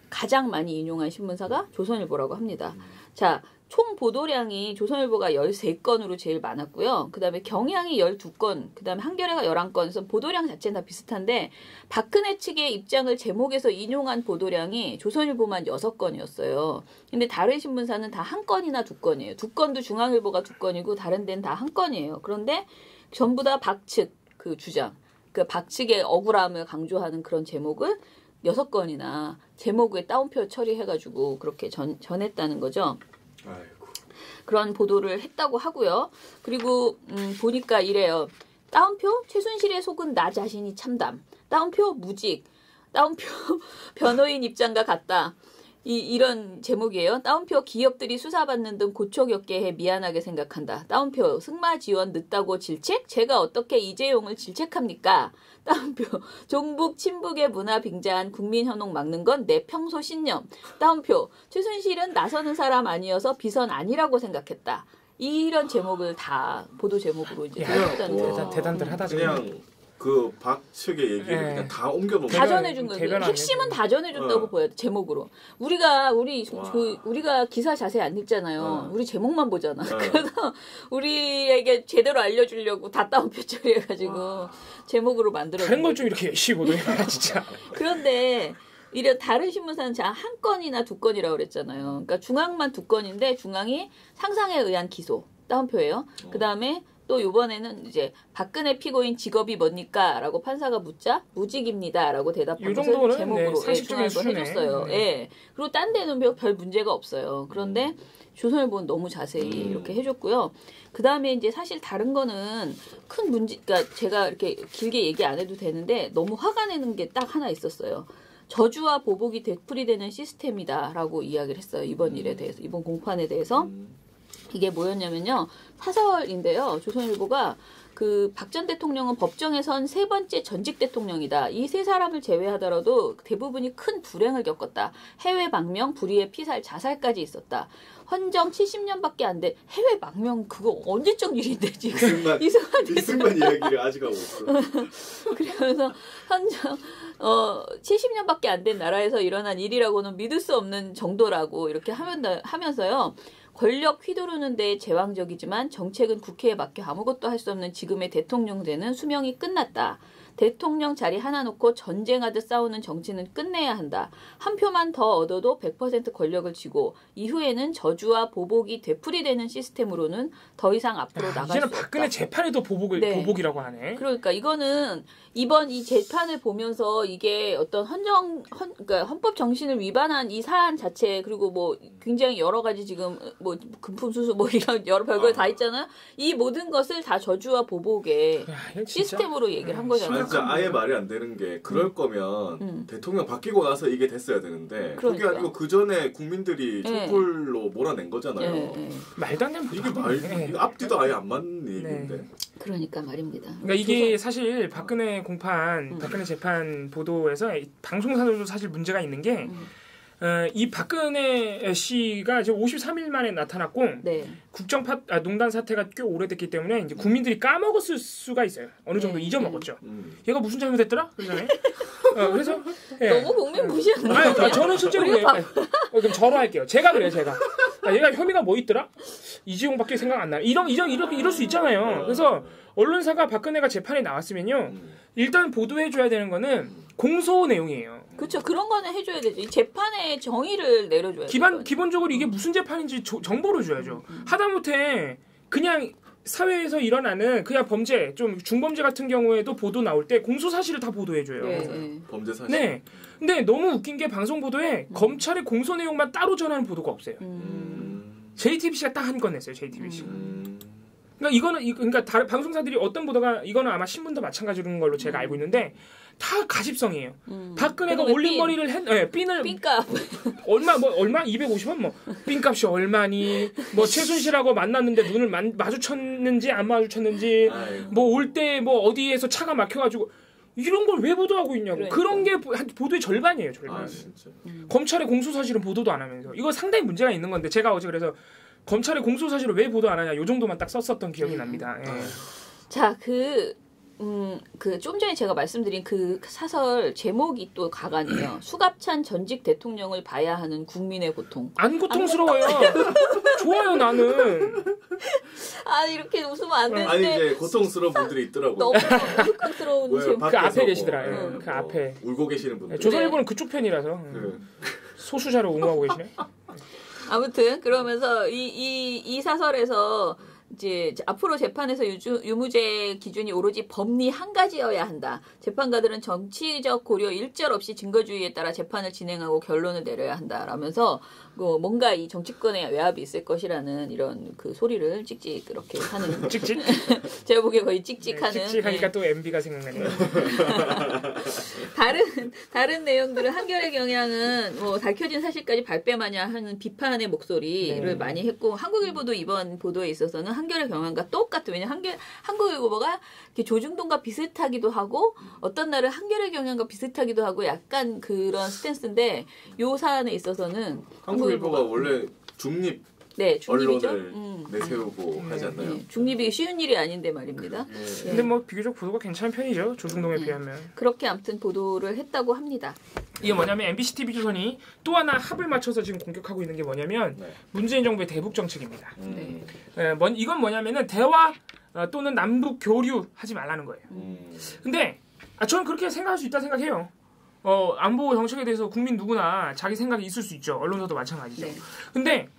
[SPEAKER 1] 가장 많이 인용한 신문사가 조선일보라고 합니다. 자, 총 보도량이 조선일보가 13건으로 제일 많았고요. 그 다음에 경향이 12건, 그 다음에 한겨레가 11건. 그래서 보도량 자체는 다 비슷한데 박근혜 측의 입장을 제목에서 인용한 보도량이 조선일보만 6건이었어요. 근데 다른 신문사는 다 1건이나 2건이에요. 2건도 중앙일보가 2건이고 다른 데는 다 1건이에요. 그런데 전부 다 박측 그 주장, 그 박측의 억울함을 강조하는 그런 제목을 6건이나 제목에 따옴표 처리해가지고 그렇게 전했다는 거죠.
[SPEAKER 3] 아이고.
[SPEAKER 1] 그런 보도를 했다고 하고요. 그리고 보니까 이래요. 따옴표 최순실의 속은 나 자신이 참담. 따옴표 무직. 따옴표 변호인 입장과 같다. 이런 제목이에요. 따옴표 기업들이 수사받는 등 고초 겪게 해 미안하게 생각한다. 따옴표 승마 지원 늦다고 질책? 제가 어떻게 이재용을 질책합니까? 따옴표 종북 친북의 문화 빙자한 국민 현혹 막는 건 내 평소 신념. 따옴표 최순실은 나서는 사람 아니어서 비선 아니라고 생각했다. 이런 제목을 다 보도 제목으로 이제 했다는 거예요.
[SPEAKER 2] 대단들하다.
[SPEAKER 3] 그냥 그 박측의 얘기를 그냥 다 옮겨놓은
[SPEAKER 1] 다 전해준 거예요. 핵심은 다 전해준다고 보여요. 제목으로. 우리가 기사 자세히 안 읽잖아요. 우리 제목만 보잖아. 그래서 우리에게 제대로 알려주려고 다 따옴표 처리해가지고 제목으로 만들었어요.
[SPEAKER 2] 다른 걸 좀 이렇게 열심히 보도해야 진짜.
[SPEAKER 1] 그런데 이래 다른 신문사는 한 건이나 2건이라고 그랬잖아요. 그러니까 중앙만 2건인데 중앙이 상상에 의한 기소 따옴표예요. 그 다음에 또 이번에는 이제 박근혜 피고인 직업이 뭡니까? 라고 판사가 묻자 무직입니다. 라고 대답하면서 제목으로 중앙일보 해줬어요. 예. 그리고 딴 데는 별 문제가 없어요. 그런데 조선일보는 너무 자세히 이렇게 해줬고요. 그 다음에 이제 사실 다른 거는 큰 문제, 그러니까 제가 이렇게 길게 얘기 안 해도 되는데 너무 화가 내는 게 딱 하나 있었어요. 저주와 보복이 되풀이되는 시스템이다라고 이야기를 했어요. 이번 일에 대해서, 이번 공판에 대해서. 이게 뭐였냐면요. 사설인데요. 조선일보가 그 박 전 대통령은 법정에 선 3번째 전직 대통령이다. 이 3사람을 제외하더라도 대부분이 큰 불행을 겪었다. 해외 망명, 불의의 피살, 자살까지 있었다. 헌정 70년밖에 안 된 해외 망명 그거 언제적 일인데 지금
[SPEAKER 3] 이승만 이야기를 아직 하고 있어.
[SPEAKER 1] 그러면서 헌정 70년밖에 안 된 나라에서 일어난 일이라고는 믿을 수 없는 정도라고 이렇게 하면서요. 권력 휘두르는 데 제왕적이지만 정책은 국회에 맡겨 아무것도 할 수 없는 지금의 대통령제는 수명이 끝났다. 대통령 자리 하나 놓고 전쟁하듯 싸우는 정치는 끝내야 한다. 한 표만 더 얻어도 100% 권력을 쥐고 이후에는 저주와 보복이 되풀이되는 시스템으로는 더 이상 앞으로 나갈 수 없다.
[SPEAKER 2] 이제는 박근혜 재판에도 보복이라고 하네.
[SPEAKER 1] 그러니까 이거는 이번 이 재판을 보면서 이게 어떤 그러니까 헌법 정신을 위반한 이 사안 자체 그리고 뭐 굉장히 여러 가지 지금 뭐 금품수수 뭐 이런 여러 별걸 다 있잖아요. 이 모든 것을 다 저주와 보복의 시스템으로 얘기를 한 거잖아요.
[SPEAKER 3] 진짜 아예 말이 안 되는 게 그럴 거면 대통령 바뀌고 나서 이게 됐어야 되는데 그게 아니고 그 전에 국민들이 촛불로 몰아낸 거잖아요.
[SPEAKER 2] 말도 안 되는
[SPEAKER 3] 이게 앞뒤도 아예 안 맞는 얘기인데.
[SPEAKER 1] 그러니까 말입니다.
[SPEAKER 2] 그러니까 이게 사실 박근혜 공판, 박근혜 재판 보도에서 방송사들도 사실 문제가 있는 게 이 박근혜 씨가 이제 53일 만에 나타났고 농단 사태가 꽤 오래됐기 때문에 이제 국민들이 까먹었을 수가 있어요. 어느 정도 잊어먹었죠. 얘가 무슨 잘못했더라? 그래서
[SPEAKER 1] 너무 국민 무시하는
[SPEAKER 2] 거예요. 저는 실제로 그래요. 그럼 저로 할게요. 제가 그래요. 제가 얘가 혐의가 뭐 있더라? 이재용밖에 생각 안 나. 이럴 수 있잖아요. 그래서 언론사가 박근혜가 재판에 나왔으면요. 일단 보도해줘야 되는 거는 공소 내용이에요.
[SPEAKER 1] 그렇죠. 그런 거는 해줘야 되죠. 이 재판의 정의를 내려줘야 돼요.
[SPEAKER 2] 기본적으로 이게 무슨 재판인지 정보를 줘야죠. 하다못해 그냥 사회에서 일어나는 그냥 범죄, 좀 중범죄 같은 경우에도 보도 나올 때 공소 사실을 다 보도해줘요.
[SPEAKER 3] 범죄 사실.
[SPEAKER 2] 네. 근데 너무 웃긴 게 방송 보도에 검찰의 공소 내용만 따로 전하는 보도가 없어요. JTBC가 딱 한 건 냈어요. JTBC. 그러니까 다른 방송사들이 어떤 보도가 이거는 아마 신문도 마찬가지인 걸로 제가 알고 있는데 다 가십성이에요. 박근혜가 올린 머리를
[SPEAKER 1] 삔값
[SPEAKER 2] 얼마 250원 뭐 삔값이 얼마니 뭐 최순실하고 만났는데 눈을 마주쳤는지 안 마주쳤는지 뭐 올 때 뭐 어디에서 차가 막혀가지고 이런 걸 왜 보도하고 있냐고. 그러니까. 그런 게 보도의 절반이에요. 절반.
[SPEAKER 3] 진짜.
[SPEAKER 2] 검찰의 공소사실은 보도도 안 하면서. 이거 상당히 문제가 있는 건데 제가 어제 그래서 검찰의 공소사실을 왜 보도 안 하냐 요 정도만 딱 썼었던 기억이 납니다. 예.
[SPEAKER 1] 자, 좀 전에 제가 말씀드린 그 사설 제목이 또 가관이에요. 수갑찬 전직 대통령을 봐야 하는 국민의 고통.
[SPEAKER 2] 안 고통스러워요. 좋아요, 나는.
[SPEAKER 1] 이렇게 웃으면 안 되는데.
[SPEAKER 3] 아니, 이제 고통스러운 분들이 있더라고요.
[SPEAKER 1] 너무 흑흑스러운 제목.
[SPEAKER 2] 그 앞에 계시더라. 그 앞에.
[SPEAKER 3] 울고 계시는 분들.
[SPEAKER 2] 조선일보는 그쪽 편이라서. 소수자를 옹호하고 계시네.
[SPEAKER 1] 아무튼 그러면서 이 사설에서 이제 앞으로 재판에서 유무죄 기준이 오로지 법리 한 가지여야 한다. 재판가들은 정치적 고려 일절 없이 증거주의에 따라 재판을 진행하고 결론을 내려야 한다라면서 뭔가 이 정치권의 외압이 있을 것이라는 이런 그 소리를 찍찍 그렇게 하는.
[SPEAKER 2] 찍찍?
[SPEAKER 1] 제가 보기에 거의 찍찍하는.
[SPEAKER 2] 네, 찍찍하니까 또 MB가 생각나네요.
[SPEAKER 1] 다른 내용들은 한겨레 경향은 밝혀진 사실까지 발뺌하냐 하는 비판의 목소리를 많이 했고 한국일보도 이번 보도에 있어서는 한겨레 경향과 똑같은. 왜냐면 한국일보가 조중동과 비슷하기도 하고 어떤 날은 한겨레 경향과 비슷하기도 하고 약간 그런 스탠스인데 요 사안에 있어서는
[SPEAKER 3] 한국일보가 원래 중립
[SPEAKER 1] 중립이죠.
[SPEAKER 3] 언론을 내세우고 하지 않나요?
[SPEAKER 1] 중립이 쉬운 일이 아닌데 말입니다.
[SPEAKER 2] 근데 뭐 비교적 보도가 괜찮은 편이죠. 조중동에 비하면.
[SPEAKER 1] 그렇게 아무튼 보도를 했다고 합니다.
[SPEAKER 2] 이게 뭐냐면 MBC TV조선이 또 하나 합을 맞춰서 지금 공격하고 있는 게 뭐냐면 문재인 정부의 대북 정책입니다. 이건 뭐냐면은 대화 또는 남북 교류 하지 말라는 거예요. 근데 저는 그렇게 생각할 수 있다 생각해요. 안보 정책에 대해서 국민 누구나 자기 생각이 있을 수 있죠. 언론사도 마찬가지죠. 근데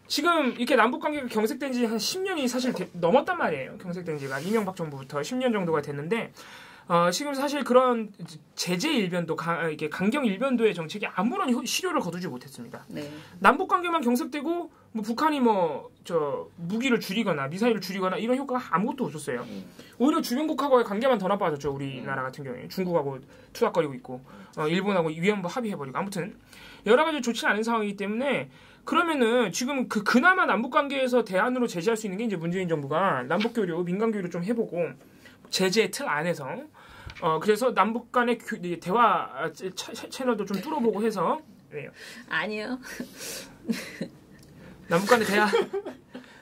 [SPEAKER 2] 지금 이렇게 남북 관계가 경색된 지 한 10년이 사실 넘었단 말이에요. 경색된 지가 이명박 정부부터 10년 정도가 됐는데 지금 사실 그런 제재 일변도 이게 강경 일변도의 정책이 아무런 실효를 거두지 못했습니다. 남북 관계만 경색되고 북한이 무기를 줄이거나 미사일을 줄이거나 이런 효과가 아무것도 없었어요. 오히려 주변국하고의 관계만 더 나빠졌죠. 우리나라 같은 경우에 중국하고 투닥거리고 있고 일본하고 위안부 합의해버리고 아무튼 여러 가지 좋지 않은 상황이기 때문에 그러면은 지금 그나마 남북 관계에서 대안으로 제시할 수 있는 게 이제 문재인 정부가 남북 교류, 민간 교류 좀 해보고 제재 틀 안에서 그래서 남북 간의 대화 채널도 좀 뚫어보고 해서 왜요?
[SPEAKER 1] 아니요.
[SPEAKER 2] 남북 간의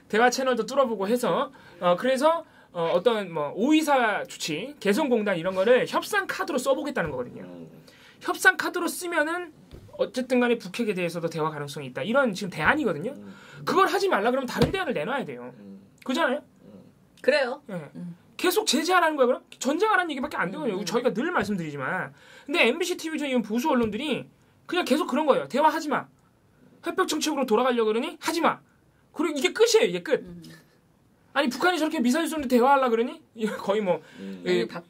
[SPEAKER 2] 대화 채널도 뚫어보고 해서 그래서 어떤 오이사 조치, 개성공단 이런 거를 협상 카드로 써보겠다는 거거든요. 협상 카드로 쓰면은 어쨌든 간에 북핵에 대해서도 대화 가능성이 있다. 이런 지금 대안이거든요. 그걸 하지 말라 그러면 다른 대안을 내놔야 돼요. 그잖아요?
[SPEAKER 1] 그래요.
[SPEAKER 2] 계속 제재하라는 거야 그럼? 전쟁하라는 얘기밖에 안 되거든요. 저희가 늘 말씀드리지만. 근데 MBC, TV전 이런 보수 언론들이 그냥 계속 그런 거예요. 대화하지 마. 협력 정책으로 돌아가려고 그러니 하지 마. 그리고 이게 끝이에요. 이게 끝. 아니 북한이 저렇게 미사일 쏘는데 대화하려고 그러니? 거의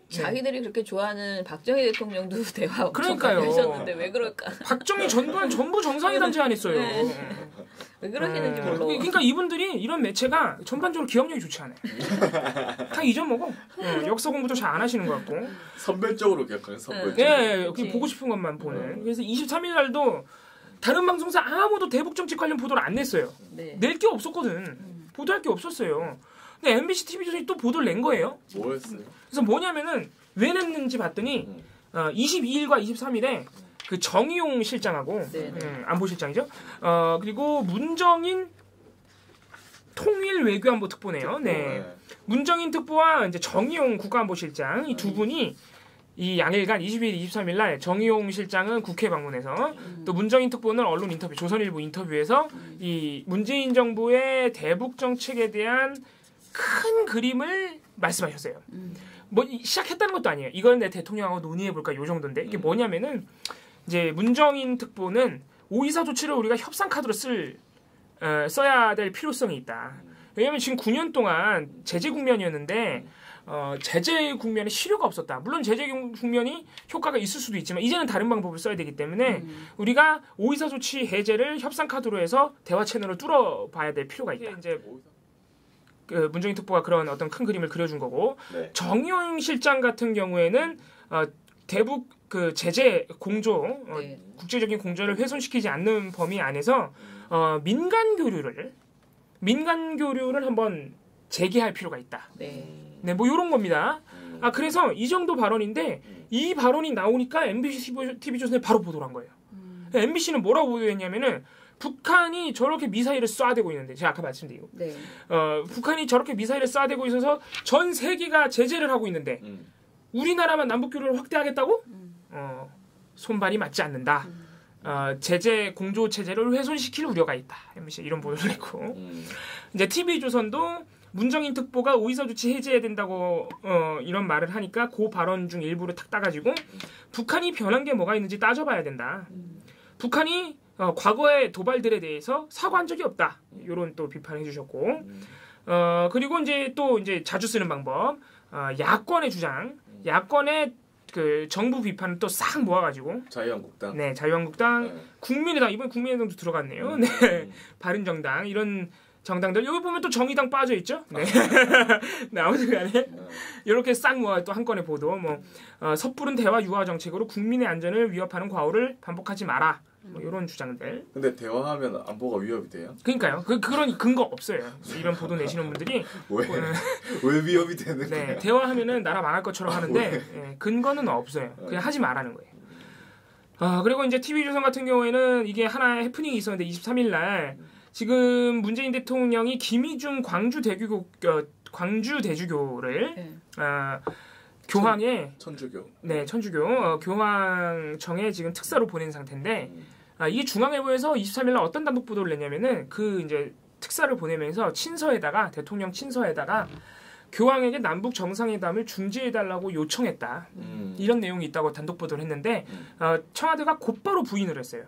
[SPEAKER 1] 자기들이 그렇게 좋아하는 박정희 대통령도 대화
[SPEAKER 2] 그러니까요.
[SPEAKER 1] 하셨는데 왜 그럴까?
[SPEAKER 2] 박정희 전두환 전부 정상회담 제안했어요.
[SPEAKER 1] 왜 그러시는지 몰라.
[SPEAKER 2] 그러니까 이분들이 이런 매체가 전반적으로 기억력이 좋지 않아요. 다 잊어먹어. 역사 공부도 잘 안 하시는 것 같고.
[SPEAKER 3] 선별적으로 기억하는 선별적으로.
[SPEAKER 2] 네, 보고 싶은 것만 보는. 그래서 23일 날도 다른 방송사 아무도 대북 정책 관련 보도를 안 냈어요. 낼 게 없었거든. 보도할 게 없었어요. 근데 MBC TV조선이 또 보도를 낸 거예요.
[SPEAKER 3] 뭐였어요?
[SPEAKER 2] 그래서 뭐냐면은 왜 냈는지 봤더니 22일과 23일에 그 정의용 실장하고 안보실장이죠. 그리고 문정인 통일 외교안보 특보네요. 문정인 특보와 이제 정의용 국가안보실장 이 두 분이 이 양일간 22일, 23일 날 정의용 실장은 국회 방문해서 또 문정인 특보는 언론 인터뷰, 조선일보 인터뷰에서 이 문재인 정부의 대북 정책에 대한 큰 그림을 말씀하셨어요. 시작했다는 것도 아니에요. 이걸 내 대통령하고 논의해볼까 요 정도인데 이게 뭐냐면은 이제 문정인 특보는 오이사 조치를 우리가 협상 카드로 써야 될 필요성이 있다. 왜냐하면 지금 9년 동안 제재 국면이었는데 제재 국면에 실효가 없었다. 물론 제재 국면이 효과가 있을 수도 있지만 이제는 다른 방법을 써야 되기 때문에 우리가 오이사 조치 해제를 협상 카드로 해서 대화 채널을 뚫어봐야 될 필요가 있다. 이제 문정인 특보가 그런 어떤 큰 그림을 그려준 거고 정의용 실장 같은 경우에는 대북 그 제재 공조 국제적인 공조를 훼손시키지 않는 범위 안에서 민간 교류를 한번 재개할 필요가 있다. 뭐 이런 겁니다. 그래서 이 정도 발언인데 이 발언이 나오니까 MBC TV조선에 바로 보도를 한 거예요. MBC는 뭐라고 보도했냐면은 북한이 저렇게 미사일을 쏴대고 있는데 제가 아까 말씀드리고 북한이 저렇게 미사일을 쏴대고 있어서 전 세계가 제재를 하고 있는데 우리나라만 남북교류를 확대하겠다고? 손발이 맞지 않는다. 제재 공조 체제를 훼손시킬 우려가 있다. MBC 이런 보도를 했고 이제 TV조선도 문정인 특보가 오이서 조치 해제해야 된다고 이런 말을 하니까 그 발언 중 일부를 탁 따가지고 북한이 변한 게 뭐가 있는지 따져봐야 된다. 북한이 과거의 도발들에 대해서 사과한 적이 없다. 이런 또 비판을 해주셨고 그리고 이제 또 이제 자주 쓰는 방법 야권의 주장, 야권의 그 정부 비판을 또 싹 모아가지고
[SPEAKER 3] 자유한국당,
[SPEAKER 2] 네 자유한국당, 국민의당 이번 국민의당도 들어갔네요. 네 바른정당 이런 정당들 여기 보면 또 정의당 빠져 있죠. 네, 네 아무튼간에 이렇게 싹 모아 또 한 건의 보도 뭐 섣부른 대화 유화 정책으로 국민의 안전을 위협하는 과오를 반복하지 마라. 뭐 이런 주장들.
[SPEAKER 3] 근데 대화하면 안보가 위협이 돼요?
[SPEAKER 2] 그러니까요. 그런 근거 없어요. 이런 보도 내시는 분들이
[SPEAKER 3] 왜 위협이 되는 거예요?
[SPEAKER 2] 네, 대화하면은 나라 망할 것처럼 하는데 근거는 없어요. 그냥 하지 말라는 거예요. 그리고 이제 TV조선 같은 경우에는 이게 하나의 해프닝이 있었는데 23일 날 지금 문재인 대통령이 김희중 광주 대주교를 교황에
[SPEAKER 3] 천주교.
[SPEAKER 2] 네, 천주교 교황청에 지금 특사로 보낸 상태인데 이게 중앙일보에서 23일 날 어떤 단독 보도를 냈냐면은 그 이제 특사를 보내면서 친서에다가 대통령 친서에다가 교황에게 남북 정상회담을 중지해달라고 요청했다. 이런 내용이 있다고 단독 보도를 했는데 청와대가 곧바로 부인을 했어요.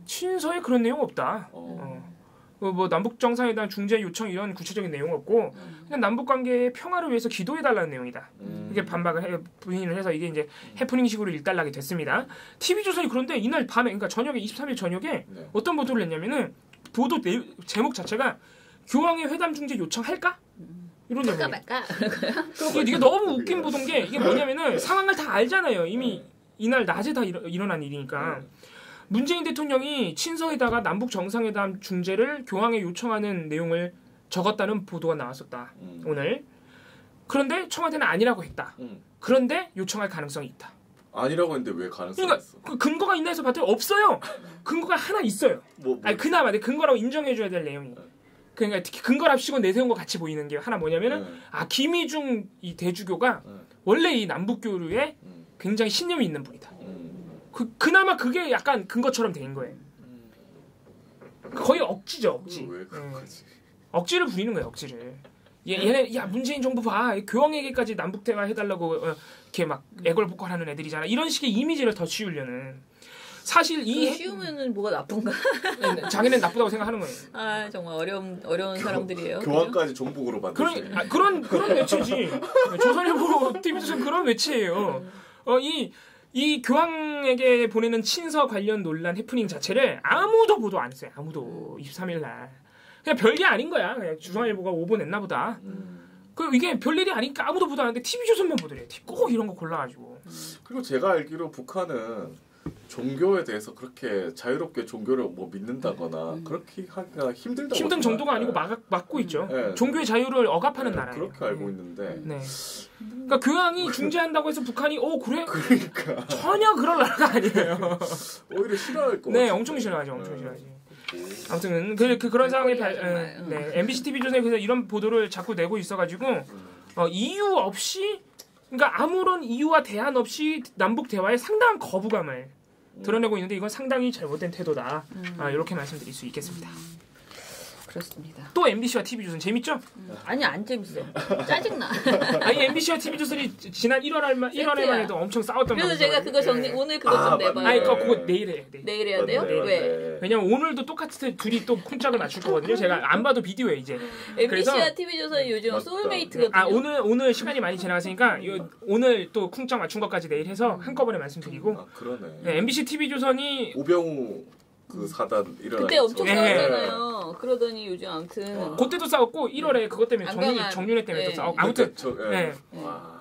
[SPEAKER 2] 친서에 그런 내용 없다. 뭐 남북 정상회담 중재 요청 이런 구체적인 내용 없고 그냥 남북 관계의 평화를 위해서 기도해달라는 내용이다. 이게 부인을 해서 이게 이제 해프닝식으로 일단락이 됐습니다. TV조선이 그런데 이날 밤에 그러니까 저녁에 23일 저녁에 어떤 보도를 냈냐면은 보도 제목 자체가 교황의 회담 중재 요청할까? 이런 내용이에요.
[SPEAKER 1] 말까?
[SPEAKER 2] 이게 너무 웃긴 보도인 게 이게 뭐냐면은 상황을 다 알잖아요. 이미 이날 낮에 다 일어난 일이니까. 문재인 대통령이 친서에다가 남북 정상회담 중재를 교황에 요청하는 내용을 적었다는 보도가 나왔었다. 오늘. 그런데 청와대는 아니라고 했다. 그런데 요청할 가능성이 있다.
[SPEAKER 3] 아니라고 했는데 왜 가능성이
[SPEAKER 2] 그러니까
[SPEAKER 3] 있어?
[SPEAKER 2] 그 근거가 있나 해서 봤더니 없어요. 근거가 하나 있어요. 아니, 그나마 근거라고 인정해줘야 될 내용이. 그러니까 특히 근거랍시고 내세운 거 같이 보이는 게 하나 뭐냐면은 김희중 이 대주교가 원래 이 남북교류에 굉장히 신념이 있는 분이다. 그나마 그게 약간 근거처럼 된 거예요. 거의 억지죠, 억지.
[SPEAKER 3] 왜 그런 거지?
[SPEAKER 2] 억지를 부리는 거예요, 억지를. 얘네 야 문재인 정부 봐, 교황에게까지 남북 대화 해달라고 이렇게 막 애걸복걸하는 애들이잖아. 이런 식의 이미지를 더 씌우려는. 사실
[SPEAKER 1] 씌우면은 뭐가 나쁜가?
[SPEAKER 2] 자기는 나쁘다고 생각하는 거예요.
[SPEAKER 1] 아 정말 어려운 사람들이에요.
[SPEAKER 3] 교황까지 종북으로 만드는.
[SPEAKER 2] 그런 매체지. 조선일보 TV조선 그런 매체예요. 이 교황에게 보내는 친서 관련 논란 해프닝 자체를 아무도 보도 안 했어요. 아무도 23일 날. 그냥 별게 아닌 거야. 그냥 조선일보가 오보냈나 보다. 이게 별일이 아니니까 아무도 보도 안 하는데 TV조선만 보더래. 꼭 이런 거 골라가지고.
[SPEAKER 3] 그리고 제가 알기로 북한은 종교에 대해서 그렇게 자유롭게 종교를 뭐 믿는다거나 그렇게 하기가 힘들다고.
[SPEAKER 2] 힘든 정도가 아니고 막고 있죠. 종교의 자유를 억압하는 나라예요.
[SPEAKER 3] 그렇게 알고 있는데.
[SPEAKER 2] 네. 그러니까 교황이 중재한다고 해서 북한이 그래?
[SPEAKER 3] 그러니까
[SPEAKER 2] 전혀 그럴 나라가 아니에요.
[SPEAKER 3] 오히려 싫어할 거.
[SPEAKER 2] 네, 엄청 싫어하죠. 엄청 싫어하지. 아무튼 그런 상황에 MBC TV조선에 그래서 이런 보도를 자꾸 내고 있어가지고 이유 없이 그러니까 아무런 이유와 대안 없이 남북 대화에 상당한 거부감을 드러내고 있는데 이건 상당히 잘못된 태도다. 이렇게 말씀드릴 수 있겠습니다.
[SPEAKER 1] 그렇습니다.
[SPEAKER 2] 또 MBC와 TV조선 재밌죠?
[SPEAKER 1] 아니 안 재밌어. 짜증나.
[SPEAKER 2] 아니 MBC와 TV조선이 지난 1월에만 해도 엄청 싸웠던
[SPEAKER 1] 그래서 제가 그거 오늘 그거 좀 내봐요.
[SPEAKER 2] 아니 그거 내일 해야 돼.
[SPEAKER 1] 내일 해야 돼요? 왜?
[SPEAKER 2] 왜냐면 오늘도 똑같이 둘이 또 쿵짝을 맞출 거거든요. 제가 안 봐도 비디오에 이제.
[SPEAKER 1] MBC와 TV조선이 요즘 소울메이트거든요.
[SPEAKER 2] 오늘 시간이 많이 지나갔으니까 오늘 또 쿵짝 맞춘 것까지 내일 해서 한꺼번에 말씀드리고.
[SPEAKER 3] 그러네.
[SPEAKER 2] 네, MBC TV조선이
[SPEAKER 3] 오병우 그 사단 일어나.
[SPEAKER 1] 그때 엄청 싸웠잖아요. 그러더니 요즘 아무튼
[SPEAKER 2] 그때도 싸웠고 1월에 그것 때문에 정윤회 때문에 또 싸웠고 아무튼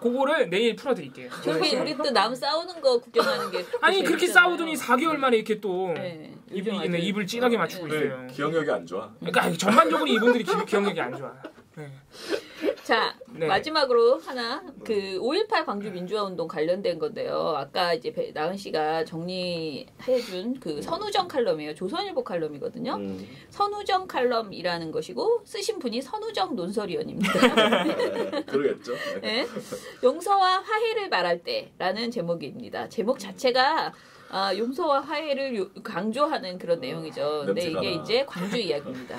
[SPEAKER 2] 그거를 내일 풀어드릴게요.
[SPEAKER 1] 저기 우리 또 남 싸우는 거 구경하는 게
[SPEAKER 2] 아니 그렇게 싸우더니 4개월 만에 이렇게 또 입을 찐하게 맞추고 있어요.
[SPEAKER 3] 기억력이 안 좋아.
[SPEAKER 2] 그러니까 전반적으로 이분들이 기억력이 안 좋아.
[SPEAKER 1] 자
[SPEAKER 2] 네.
[SPEAKER 1] 마지막으로 하나 그 5.18 광주 민주화운동 관련된 건데요. 아까 이제 나은 씨가 정리해준 그 선우정 칼럼이에요. 조선일보 칼럼이거든요. 선우정 칼럼이라는 것이고 쓰신 분이 선우정 논설위원입니다.
[SPEAKER 3] 그러겠죠.
[SPEAKER 1] 네. 용서와 화해를 말할 때라는 제목입니다. 제목 자체가 용서와 화해를 강조하는 그런 내용이죠. 근데 이게 이제 광주 이야기입니다.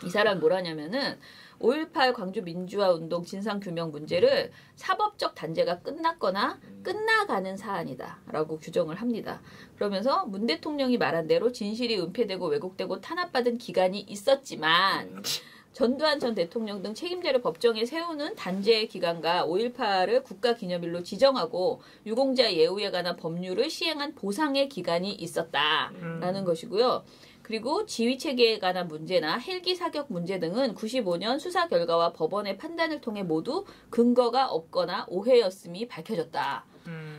[SPEAKER 1] 이 사람 뭐라냐면은 5.18 광주 민주화 운동 진상규명 문제를 사법적 단죄가 끝났거나 끝나가는 사안이다라고 규정을 합니다. 그러면서 문 대통령이 말한 대로 진실이 은폐되고 왜곡되고 탄압받은 기간이 있었지만 전두환 전 대통령 등 책임자를 법정에 세우는 단죄의 기간과 5.18을 국가기념일로 지정하고 유공자 예우에 관한 법률을 시행한 보상의 기간이 있었다라는 것이고요. 그리고 지휘체계에 관한 문제나 헬기 사격 문제 등은 95년 수사 결과와 법원의 판단을 통해 모두 근거가 없거나 오해였음이 밝혀졌다.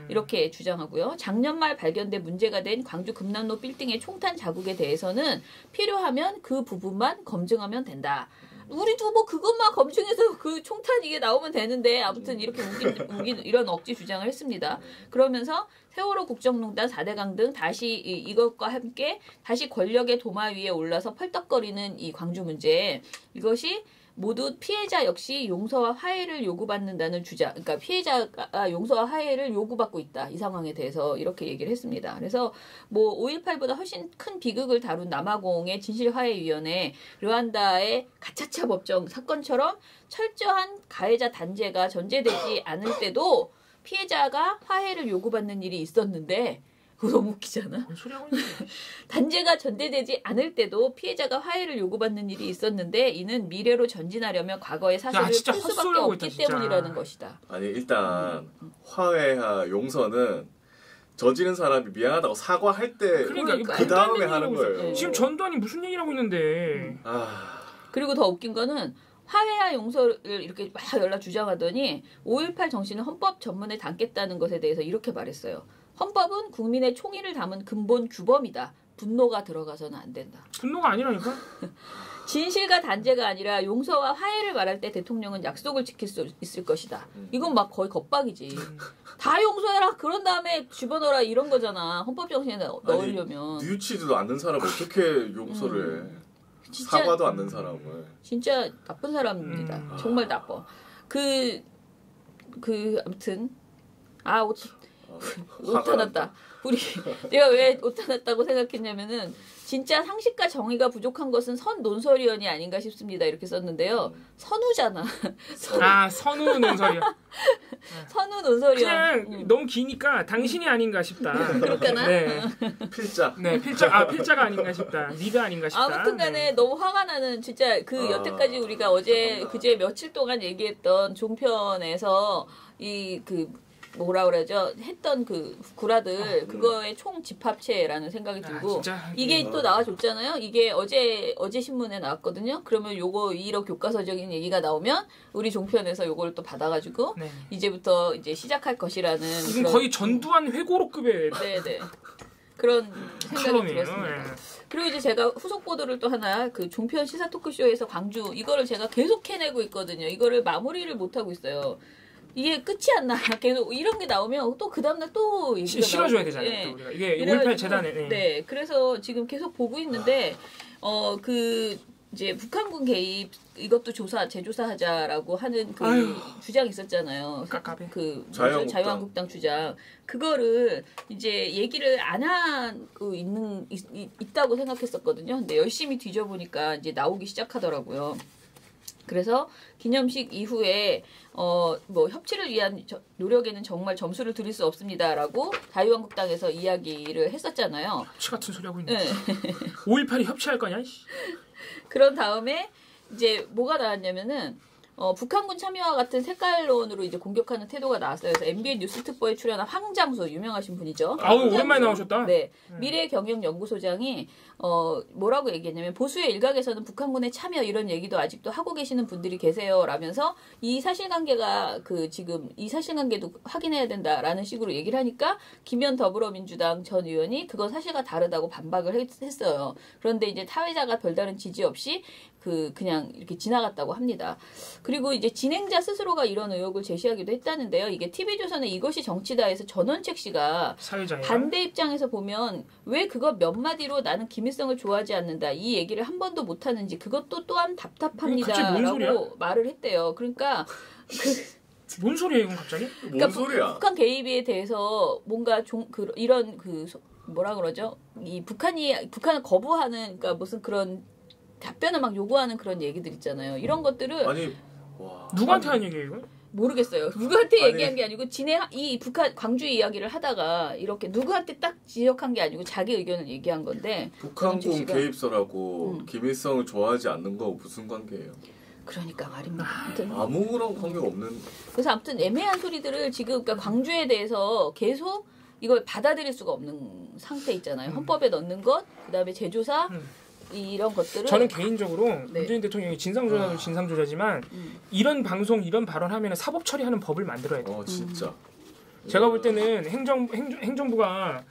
[SPEAKER 1] 이렇게 주장하고요. 작년 말 발견된 문제가 된 광주 금남로 빌딩의 총탄 자국에 대해서는 필요하면 그 부분만 검증하면 된다. 우리도 뭐 그것만 검증해서 그 총탄 이게 나오면 되는데 아무튼 이렇게 우긴 이런 억지 주장을 했습니다. 그러면서 세월호 국정농단 4대강 등 다시 이것과 함께 다시 권력의 도마 위에 올라서 펄떡거리는 이 광주 문제 이것이 모두 피해자 역시 용서와 화해를 요구받는다는 주장, 그러니까 피해자가 용서와 화해를 요구받고 있다. 이 상황에 대해서 이렇게 얘기를 했습니다. 그래서 뭐 5.18보다 훨씬 큰 비극을 다룬 남아공의 진실화해위원회, 르완다의 가차차 법정 사건처럼 철저한 가해자 단죄가 전제되지 않을 때도 피해자가 화해를 요구받는 일이 있었는데 그거 너무 웃기잖아. 단죄가 전제되지 않을 때도 피해자가 화해를 요구받는 일이 있었는데 이는 미래로 전진하려면 과거의 사실을 풀 수밖에 없기 때문이라는 것이다.
[SPEAKER 3] 아니 일단 화해와 용서는 저지른 사람이 미안하다고 사과할 때 그 다음에 하는 거예요.
[SPEAKER 2] 지금 전두환이 무슨 얘기를 하고 있는데.
[SPEAKER 1] 그리고 더 웃긴 거는 화해와 용서를 이렇게 막 연락 주장하더니 5.18 정신을 헌법 전문에 담겠다는 것에 대해서 이렇게 말했어요. 헌법은 국민의 총의를 담은 근본 규범이다. 분노가 들어가서는 안 된다.
[SPEAKER 2] 분노가 아니라니까?
[SPEAKER 1] 진실과 단죄가 아니라 용서와 화해를 말할 때 대통령은 약속을 지킬 수 있을 것이다. 이건 막 거의 겁박이지. 다 용서해라. 그런 다음에 집어넣어라. 이런 거잖아. 헌법 정신에 넣으려면.
[SPEAKER 3] 뉘우치지도 않는 사람을 어떻게 용서를 해. 진짜, 사과도 않는 사람을.
[SPEAKER 1] 진짜 나쁜 사람입니다. 정말 나빠. 아무튼 오타 났다. 내가 왜 오타 났다고 생각했냐면은 진짜 상식과 정의가 부족한 것은 선 논설위원이 아닌가 싶습니다. 이렇게 썼는데요. 선우잖아.
[SPEAKER 2] 선우 논설위원.
[SPEAKER 1] 선우 논설위원.
[SPEAKER 2] 그냥 너무 기니까 당신이 아닌가 싶다.
[SPEAKER 1] 그럴까나?
[SPEAKER 2] 네.
[SPEAKER 3] 필자.
[SPEAKER 2] 네, 필자가 아닌가 싶다. 네가 아닌가 싶다.
[SPEAKER 1] 아무튼간에
[SPEAKER 2] 네.
[SPEAKER 1] 너무 화가 나는 진짜 여태까지 우리가 그제 며칠 동안 얘기했던 종편에서 뭐라 그러죠? 했던 그 구라들 그거의 총 집합체라는 생각이 들고 이게 또 나와줬잖아요. 이게 어제 신문에 나왔거든요. 그러면 요거 이런 교과서적인 얘기가 나오면 우리 종편에서 요걸 또 받아가지고 이제부터 이제 시작할 것이라는
[SPEAKER 2] 이건 거의 전두환 회고록급의
[SPEAKER 1] 네네 그런 생각이 들었습니다. 그리고 이제 제가 후속 보도를 또 하나 그 종편 시사 토크쇼에서 광주 이거를 제가 계속 해내고 있거든요. 이거를 마무리를 못 하고 있어요. 이게 끝이 안 나. 계속 이런 게 나오면 또 그 다음날 또 얘기가
[SPEAKER 2] 실어줘야 되잖아요. 네. 우리가. 이게 5.18 재단에.
[SPEAKER 1] 네. 그래서 지금 계속 보고 있는데 이제 북한군 개입 이것도 재조사하자라고 하는 주장이 있었잖아요. 자유한국당 주장. 그거를 이제 얘기를 안 하고 있다고 생각했었거든요. 근데 열심히 뒤져보니까 이제 나오기 시작하더라고요. 그래서 기념식 이후에 협치를 위한 노력에는 정말 점수를 드릴 수 없습니다라고 자유한국당에서 이야기를 했었잖아요.
[SPEAKER 2] 협치 같은 소리 하고 있네. 5.18이 협치할 거냐?
[SPEAKER 1] 그런 다음에 이제 뭐가 나왔냐면은 북한군 참여와 같은 색깔론으로 이제 공격하는 태도가 나왔어요. 그래서 MBN 뉴스특보에 출연한 황장수 유명하신 분이죠.
[SPEAKER 2] 오랜만에 나오셨다.
[SPEAKER 1] 네, 미래경영연구소장이 뭐라고 얘기했냐면 보수의 일각에서는 북한군의 참여 이런 얘기도 아직도 하고 계시는 분들이 계세요라면서 이 사실관계가 지금 이 사실관계도 확인해야 된다라는 식으로 얘기를 하니까 김현 더불어민주당 전 의원이 그건 사실과 다르다고 반박을 했어요. 그런데 이제 타회자가 별다른 지지 없이 그냥 이렇게 지나갔다고 합니다. 그리고 이제 진행자 스스로가 이런 의혹을 제시하기도 했다는데요. 이게 TV조선의 이것이 정치다에서 전원책 씨가
[SPEAKER 2] 사회자예요.
[SPEAKER 1] 반대 입장에서 보면 왜 그거 몇 마디로 나는 김일성을 좋아하지 않는다 이 얘기를 한 번도 못 하는지 그것도 또한 답답합니다라고 말을 했대요. 그러니까
[SPEAKER 2] 뭔 소리예요, 이건 갑자기?
[SPEAKER 3] 뭔 소리야?
[SPEAKER 1] 북한 개입에 대해서 뭔가 이런 뭐라 그러죠? 이 북한을 거부하는 그러니까 무슨 그런 답변을 막 요구하는 그런 얘기들 있잖아요. 이런 것들을
[SPEAKER 3] 아니 와,
[SPEAKER 2] 누구한테 한 얘기예요, 이거?
[SPEAKER 1] 모르겠어요. 누구한테 얘기한 게 아니고 이 북한 광주 이야기를 하다가 이렇게 누구한테 딱 지적한 게 아니고 자기 의견을 얘기한 건데
[SPEAKER 3] 북한군 개입설하고 김일성을 좋아하지 않는 거 무슨 관계예요?
[SPEAKER 1] 그러니까 말입니다.
[SPEAKER 3] 아무런 관계가 없는.
[SPEAKER 1] 그래서 아무튼 애매한 소리들을 지금 그러니까 광주에 대해서 계속 이걸 받아들일 수가 없는 상태 있잖아요. 헌법에 넣는 것, 그다음에 재조사 이런 것들을
[SPEAKER 2] 저는 개인적으로 문재인 대통령이 진상조사도 진상조사지만 이런 방송 이런 발언하면 사법 처리하는 법을 만들어야 돼요.
[SPEAKER 3] 진짜.
[SPEAKER 2] 제가 볼 때는 행정부가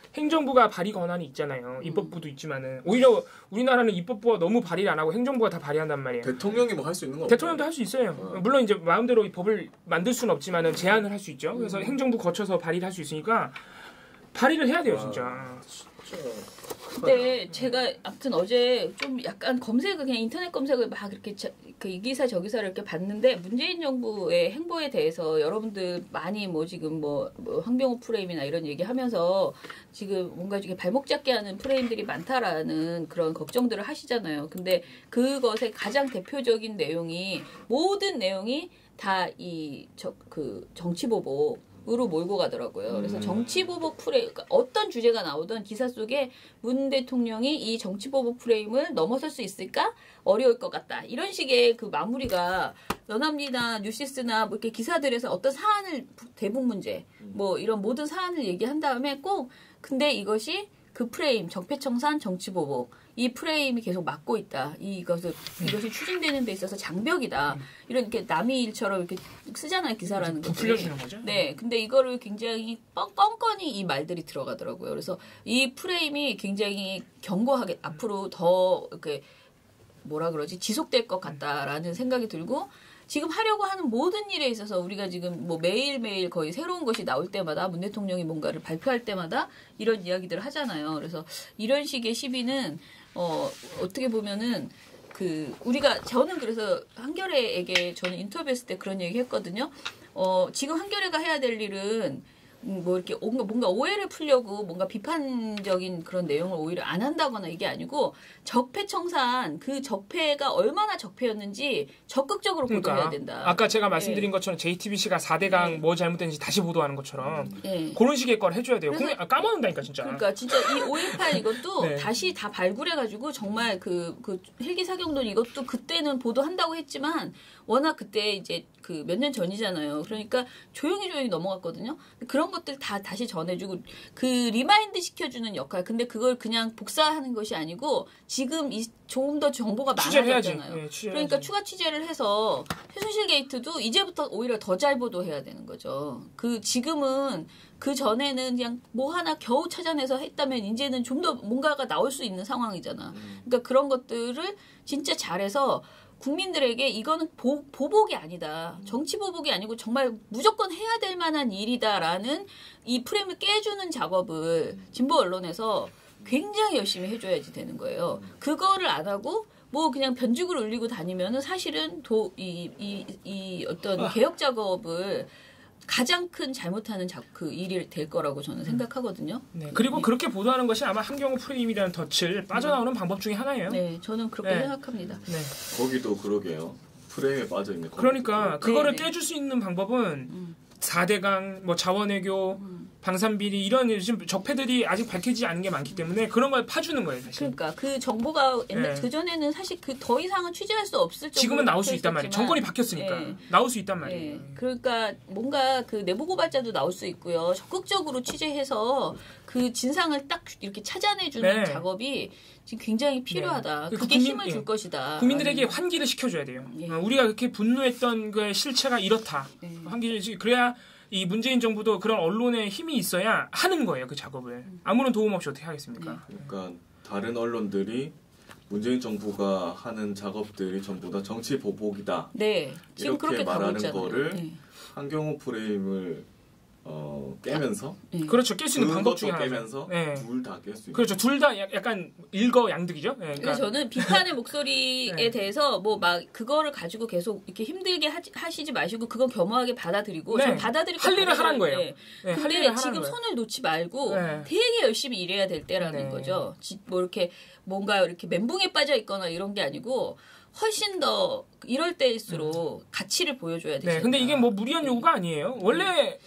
[SPEAKER 2] 발의 권한이 있잖아요. 입법부도 있지만은 오히려 우리나라는 입법부가 너무 발의를 안 하고 행정부가 다 발의한단 말이에요.
[SPEAKER 3] 대통령이 뭐 할 수 있는 거
[SPEAKER 2] 대통령도 할 수 있어요. 물론 이제 마음대로 이 법을 만들 수는 없지만은 제안을 할 수 있죠. 그래서 행정부 거쳐서 발의를 할 수 있으니까 발의를 해야 돼요, 진짜.
[SPEAKER 1] 근데 제가 아무튼 어제 좀 약간 그냥 인터넷 검색을 막 이렇게 이 기사 저 기사를 이렇게 봤는데 문재인 정부의 행보에 대해서 여러분들 많이 지금 황병호 프레임이나 이런 얘기하면서 지금 뭔가 이렇게 발목 잡게 하는 프레임들이 많다라는 그런 걱정들을 하시잖아요. 근데 그것의 가장 대표적인 내용이 모든 내용이 다 정치보복 으로 몰고 가더라고요. 그래서 정치보복 프레임, 그러니까 어떤 주제가 나오든 기사 속에 문 대통령이 이 정치보복 프레임을 넘어설 수 있을까? 어려울 것 같다. 이런 식의 그 마무리가 연합리나 뉴시스나 이렇게 기사들에서 어떤 사안을 대북 문제, 이런 모든 사안을 얘기한 다음에 꼭 근데 이것이 그 프레임, 적폐청산, 정치보복 이 프레임이 계속 막고 있다. 이것이 추진되는 데 있어서 장벽이다. 이런 이렇게 남의 일처럼 이렇게 쓰잖아요 기사라는 것들이.
[SPEAKER 2] 부풀려주는 거죠.
[SPEAKER 1] 네, 근데 이거를 굉장히 뻔뻔히 이 말들이 들어가더라고요. 그래서 이 프레임이 굉장히 견고하게 앞으로 더 이렇게 지속될 것 같다라는 생각이 들고. 지금 하려고 하는 모든 일에 있어서 우리가 지금 매일매일 거의 새로운 것이 나올 때마다 문 대통령이 뭔가를 발표할 때마다 이런 이야기들을 하잖아요. 그래서 이런 식의 시비는 어떻게 보면은 저는 그래서 한겨레에게 저는 인터뷰했을 때 그런 얘기 했거든요. 지금 한겨레가 해야 될 일은 이렇게 뭔가 오해를 풀려고 뭔가 비판적인 그런 내용을 오히려 안 한다거나 이게 아니고 적폐청산 그 적폐가 얼마나 적폐였는지 적극적으로 보도해야 된다.
[SPEAKER 2] 아까 제가 말씀드린 것처럼 JTBC가 4대강 뭐 잘못된지 다시 보도하는 것처럼 그런 식의 걸 해줘야 돼요. 까먹는다니까 진짜.
[SPEAKER 1] 그러니까 진짜 이 5.18 이것도 다시 다 발굴해가지고 정말 그 헬기 사격론 이것도 그때는 보도한다고 했지만 워낙 그때 이제 몇 년 전이잖아요. 그러니까 조용히 넘어갔거든요. 그런 것들 다 다시 전해주고 리마인드 시켜주는 역할. 근데 그걸 그냥 복사하는 것이 아니고 지금 조금 더 정보가 많아졌잖아요. 그러니까 추가 취재를 해서 최순실 게이트도 이제부터 오히려 더 잘 보도해야 되는 거죠. 지금은 그 전에는 그냥 하나 겨우 찾아내서 했다면 이제는 좀 더 뭔가가 나올 수 있는 상황이잖아. 그러니까 그런 것들을 진짜 잘해서 국민들에게 이거는 보복이 아니다. 정치 보복이 아니고 정말 무조건 해야 될 만한 일이다라는 이 프레임을 깨주는 작업을 진보 언론에서 굉장히 열심히 해줘야지 되는 거예요. 그거를 안 하고 그냥 변죽을 울리고 다니면은 사실은 이 어떤 개혁 작업을 가장 큰 잘못하는 일이 될 거라고 저는 생각하거든요.
[SPEAKER 2] 네. 그리고 그렇게 보도하는 것이 아마 한경우 프레임이라는 덫을 빠져나오는 방법 중에 하나예요.
[SPEAKER 1] 네, 저는 그렇게 생각합니다.
[SPEAKER 2] 네.
[SPEAKER 3] 거기도 그러게요. 프레임에 빠져 있는.
[SPEAKER 2] 그러니까 그거를 깨줄 수 있는 방법은 4대강, 자원외교, 방산비리 이런 요즘 적폐들이 아직 밝혀지지 않은 게 많기 때문에 그런 걸 파주는 거예요, 사실.
[SPEAKER 1] 그러니까 그 정보가 그 전에는 사실 더 이상은 취재할 수 없을 정도로
[SPEAKER 2] 지금은 나올 수 있단 말이에요. 정권이 바뀌었으니까 나올 수 있단 말이에요.
[SPEAKER 1] 그러니까 뭔가 내부 고발자도 나올 수 있고요. 적극적으로 취재해서 그 진상을 딱 이렇게 찾아내주는 작업이 지금 굉장히 필요하다. 그게 힘을 줄 것이다.
[SPEAKER 2] 국민들에게 환기를 시켜줘야 돼요. 우리가 그렇게 분노했던 그 실체가 이렇다. 환기를 그래야 이 문재인 정부도 그런 언론의 힘이 있어야 하는 거예요. 그 작업을. 아무런 도움 없이 어떻게 하겠습니까?
[SPEAKER 3] 그러니까 다른 언론들이 문재인 정부가 하는 작업들이 전부 다 정치 보복이다.
[SPEAKER 1] 네, 지금
[SPEAKER 3] 이렇게
[SPEAKER 1] 그렇게
[SPEAKER 3] 말하는 거를 한경호 프레임을 깨면서
[SPEAKER 2] 그렇죠. 깰 수 있는 방법 중에 하나죠.
[SPEAKER 3] 깨면서 둘 다 깰 수 있는.
[SPEAKER 2] 그렇죠. 둘 다 약간 일거양득이죠. 네,
[SPEAKER 1] 그러니까 저는 비판의 목소리에 대해서 뭐 막 그거를 가지고 계속 이렇게 힘들게 하시지 마시고 그건 겸허하게 받아들이고 전 받아들이고
[SPEAKER 2] 할 일을 하라는 거예요. 네,
[SPEAKER 1] 근데 지금 손을 놓지 말고 되게 열심히 일해야 될 때라는 거죠. 뭐 이렇게 뭔가 이렇게 멘붕에 빠져 있거나 이런 게 아니고 훨씬 더 이럴 때일수록 가치를 보여줘야 되죠.
[SPEAKER 2] 네, 근데 이게 뭐 무리한 요구가 아니에요. 원래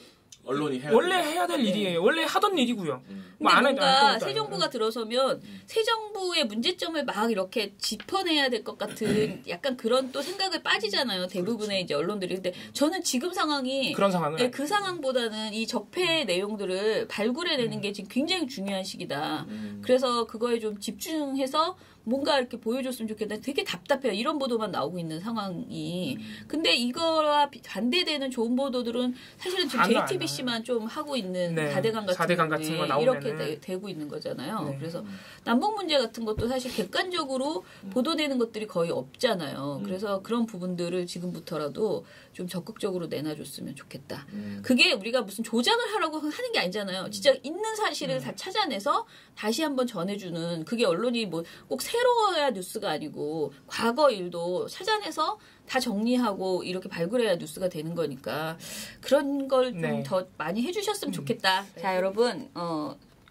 [SPEAKER 3] 언론이
[SPEAKER 2] 해야 될 일이에요. 원래 하던 일이고요.
[SPEAKER 1] 뭐 뭔가 새 정부가 들어서면 새 정부의 문제점을 막 이렇게 짚어내야 될 것 같은 약간 그런 또 생각을 빠지잖아요. 대부분의 이제 언론들이. 근데 저는 지금 상황이
[SPEAKER 2] 그런 상황은
[SPEAKER 1] 그 상황보다는 이 적폐 내용들을 발굴해내는 게 지금 굉장히 중요한 시기다. 그래서 그거에 좀 집중해서 뭔가 이렇게 보여줬으면 좋겠다. 되게 답답해요. 이런 보도만 나오고 있는 상황이. 근데 이거와 반대되는 좋은 보도들은 사실은 지금 JTBC만 좀 하고 있는 4대강 같은 거 나오면은 이렇게 되고 있는 거잖아요. 그래서 남북 문제 같은 것도 사실 객관적으로 보도되는 것들이 거의 없잖아요. 그래서 그런 부분들을 지금부터라도 좀 적극적으로 내놔줬으면 좋겠다. 그게 우리가 무슨 조작을 하라고 하는 게 아니잖아요. 진짜 있는 사실을 다 찾아내서 다시 한번 전해주는 그게 언론이 뭐 꼭 새로워야 뉴스가 아니고 과거 일도 찾아내서 다 정리하고 이렇게 발굴해야 뉴스가 되는 거니까 그런 걸 좀 더 많이 해주셨으면 좋겠다. 자, 여러분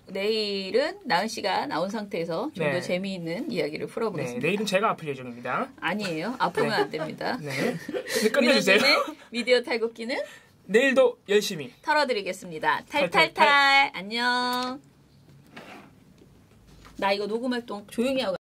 [SPEAKER 1] 내일은 나은 씨가 나온 상태에서 좀 더 재미있는 이야기를 풀어보겠습니다.
[SPEAKER 2] 내일은 제가 아플 예정입니다.
[SPEAKER 1] 아니에요. 아프면 안 됩니다.
[SPEAKER 2] 끝내주세요.
[SPEAKER 1] 미디어 탈곡기는
[SPEAKER 2] 내일도 열심히
[SPEAKER 1] 털어드리겠습니다. 탈탈탈. 안녕. 나 이거 녹음할 동안 조용히 하고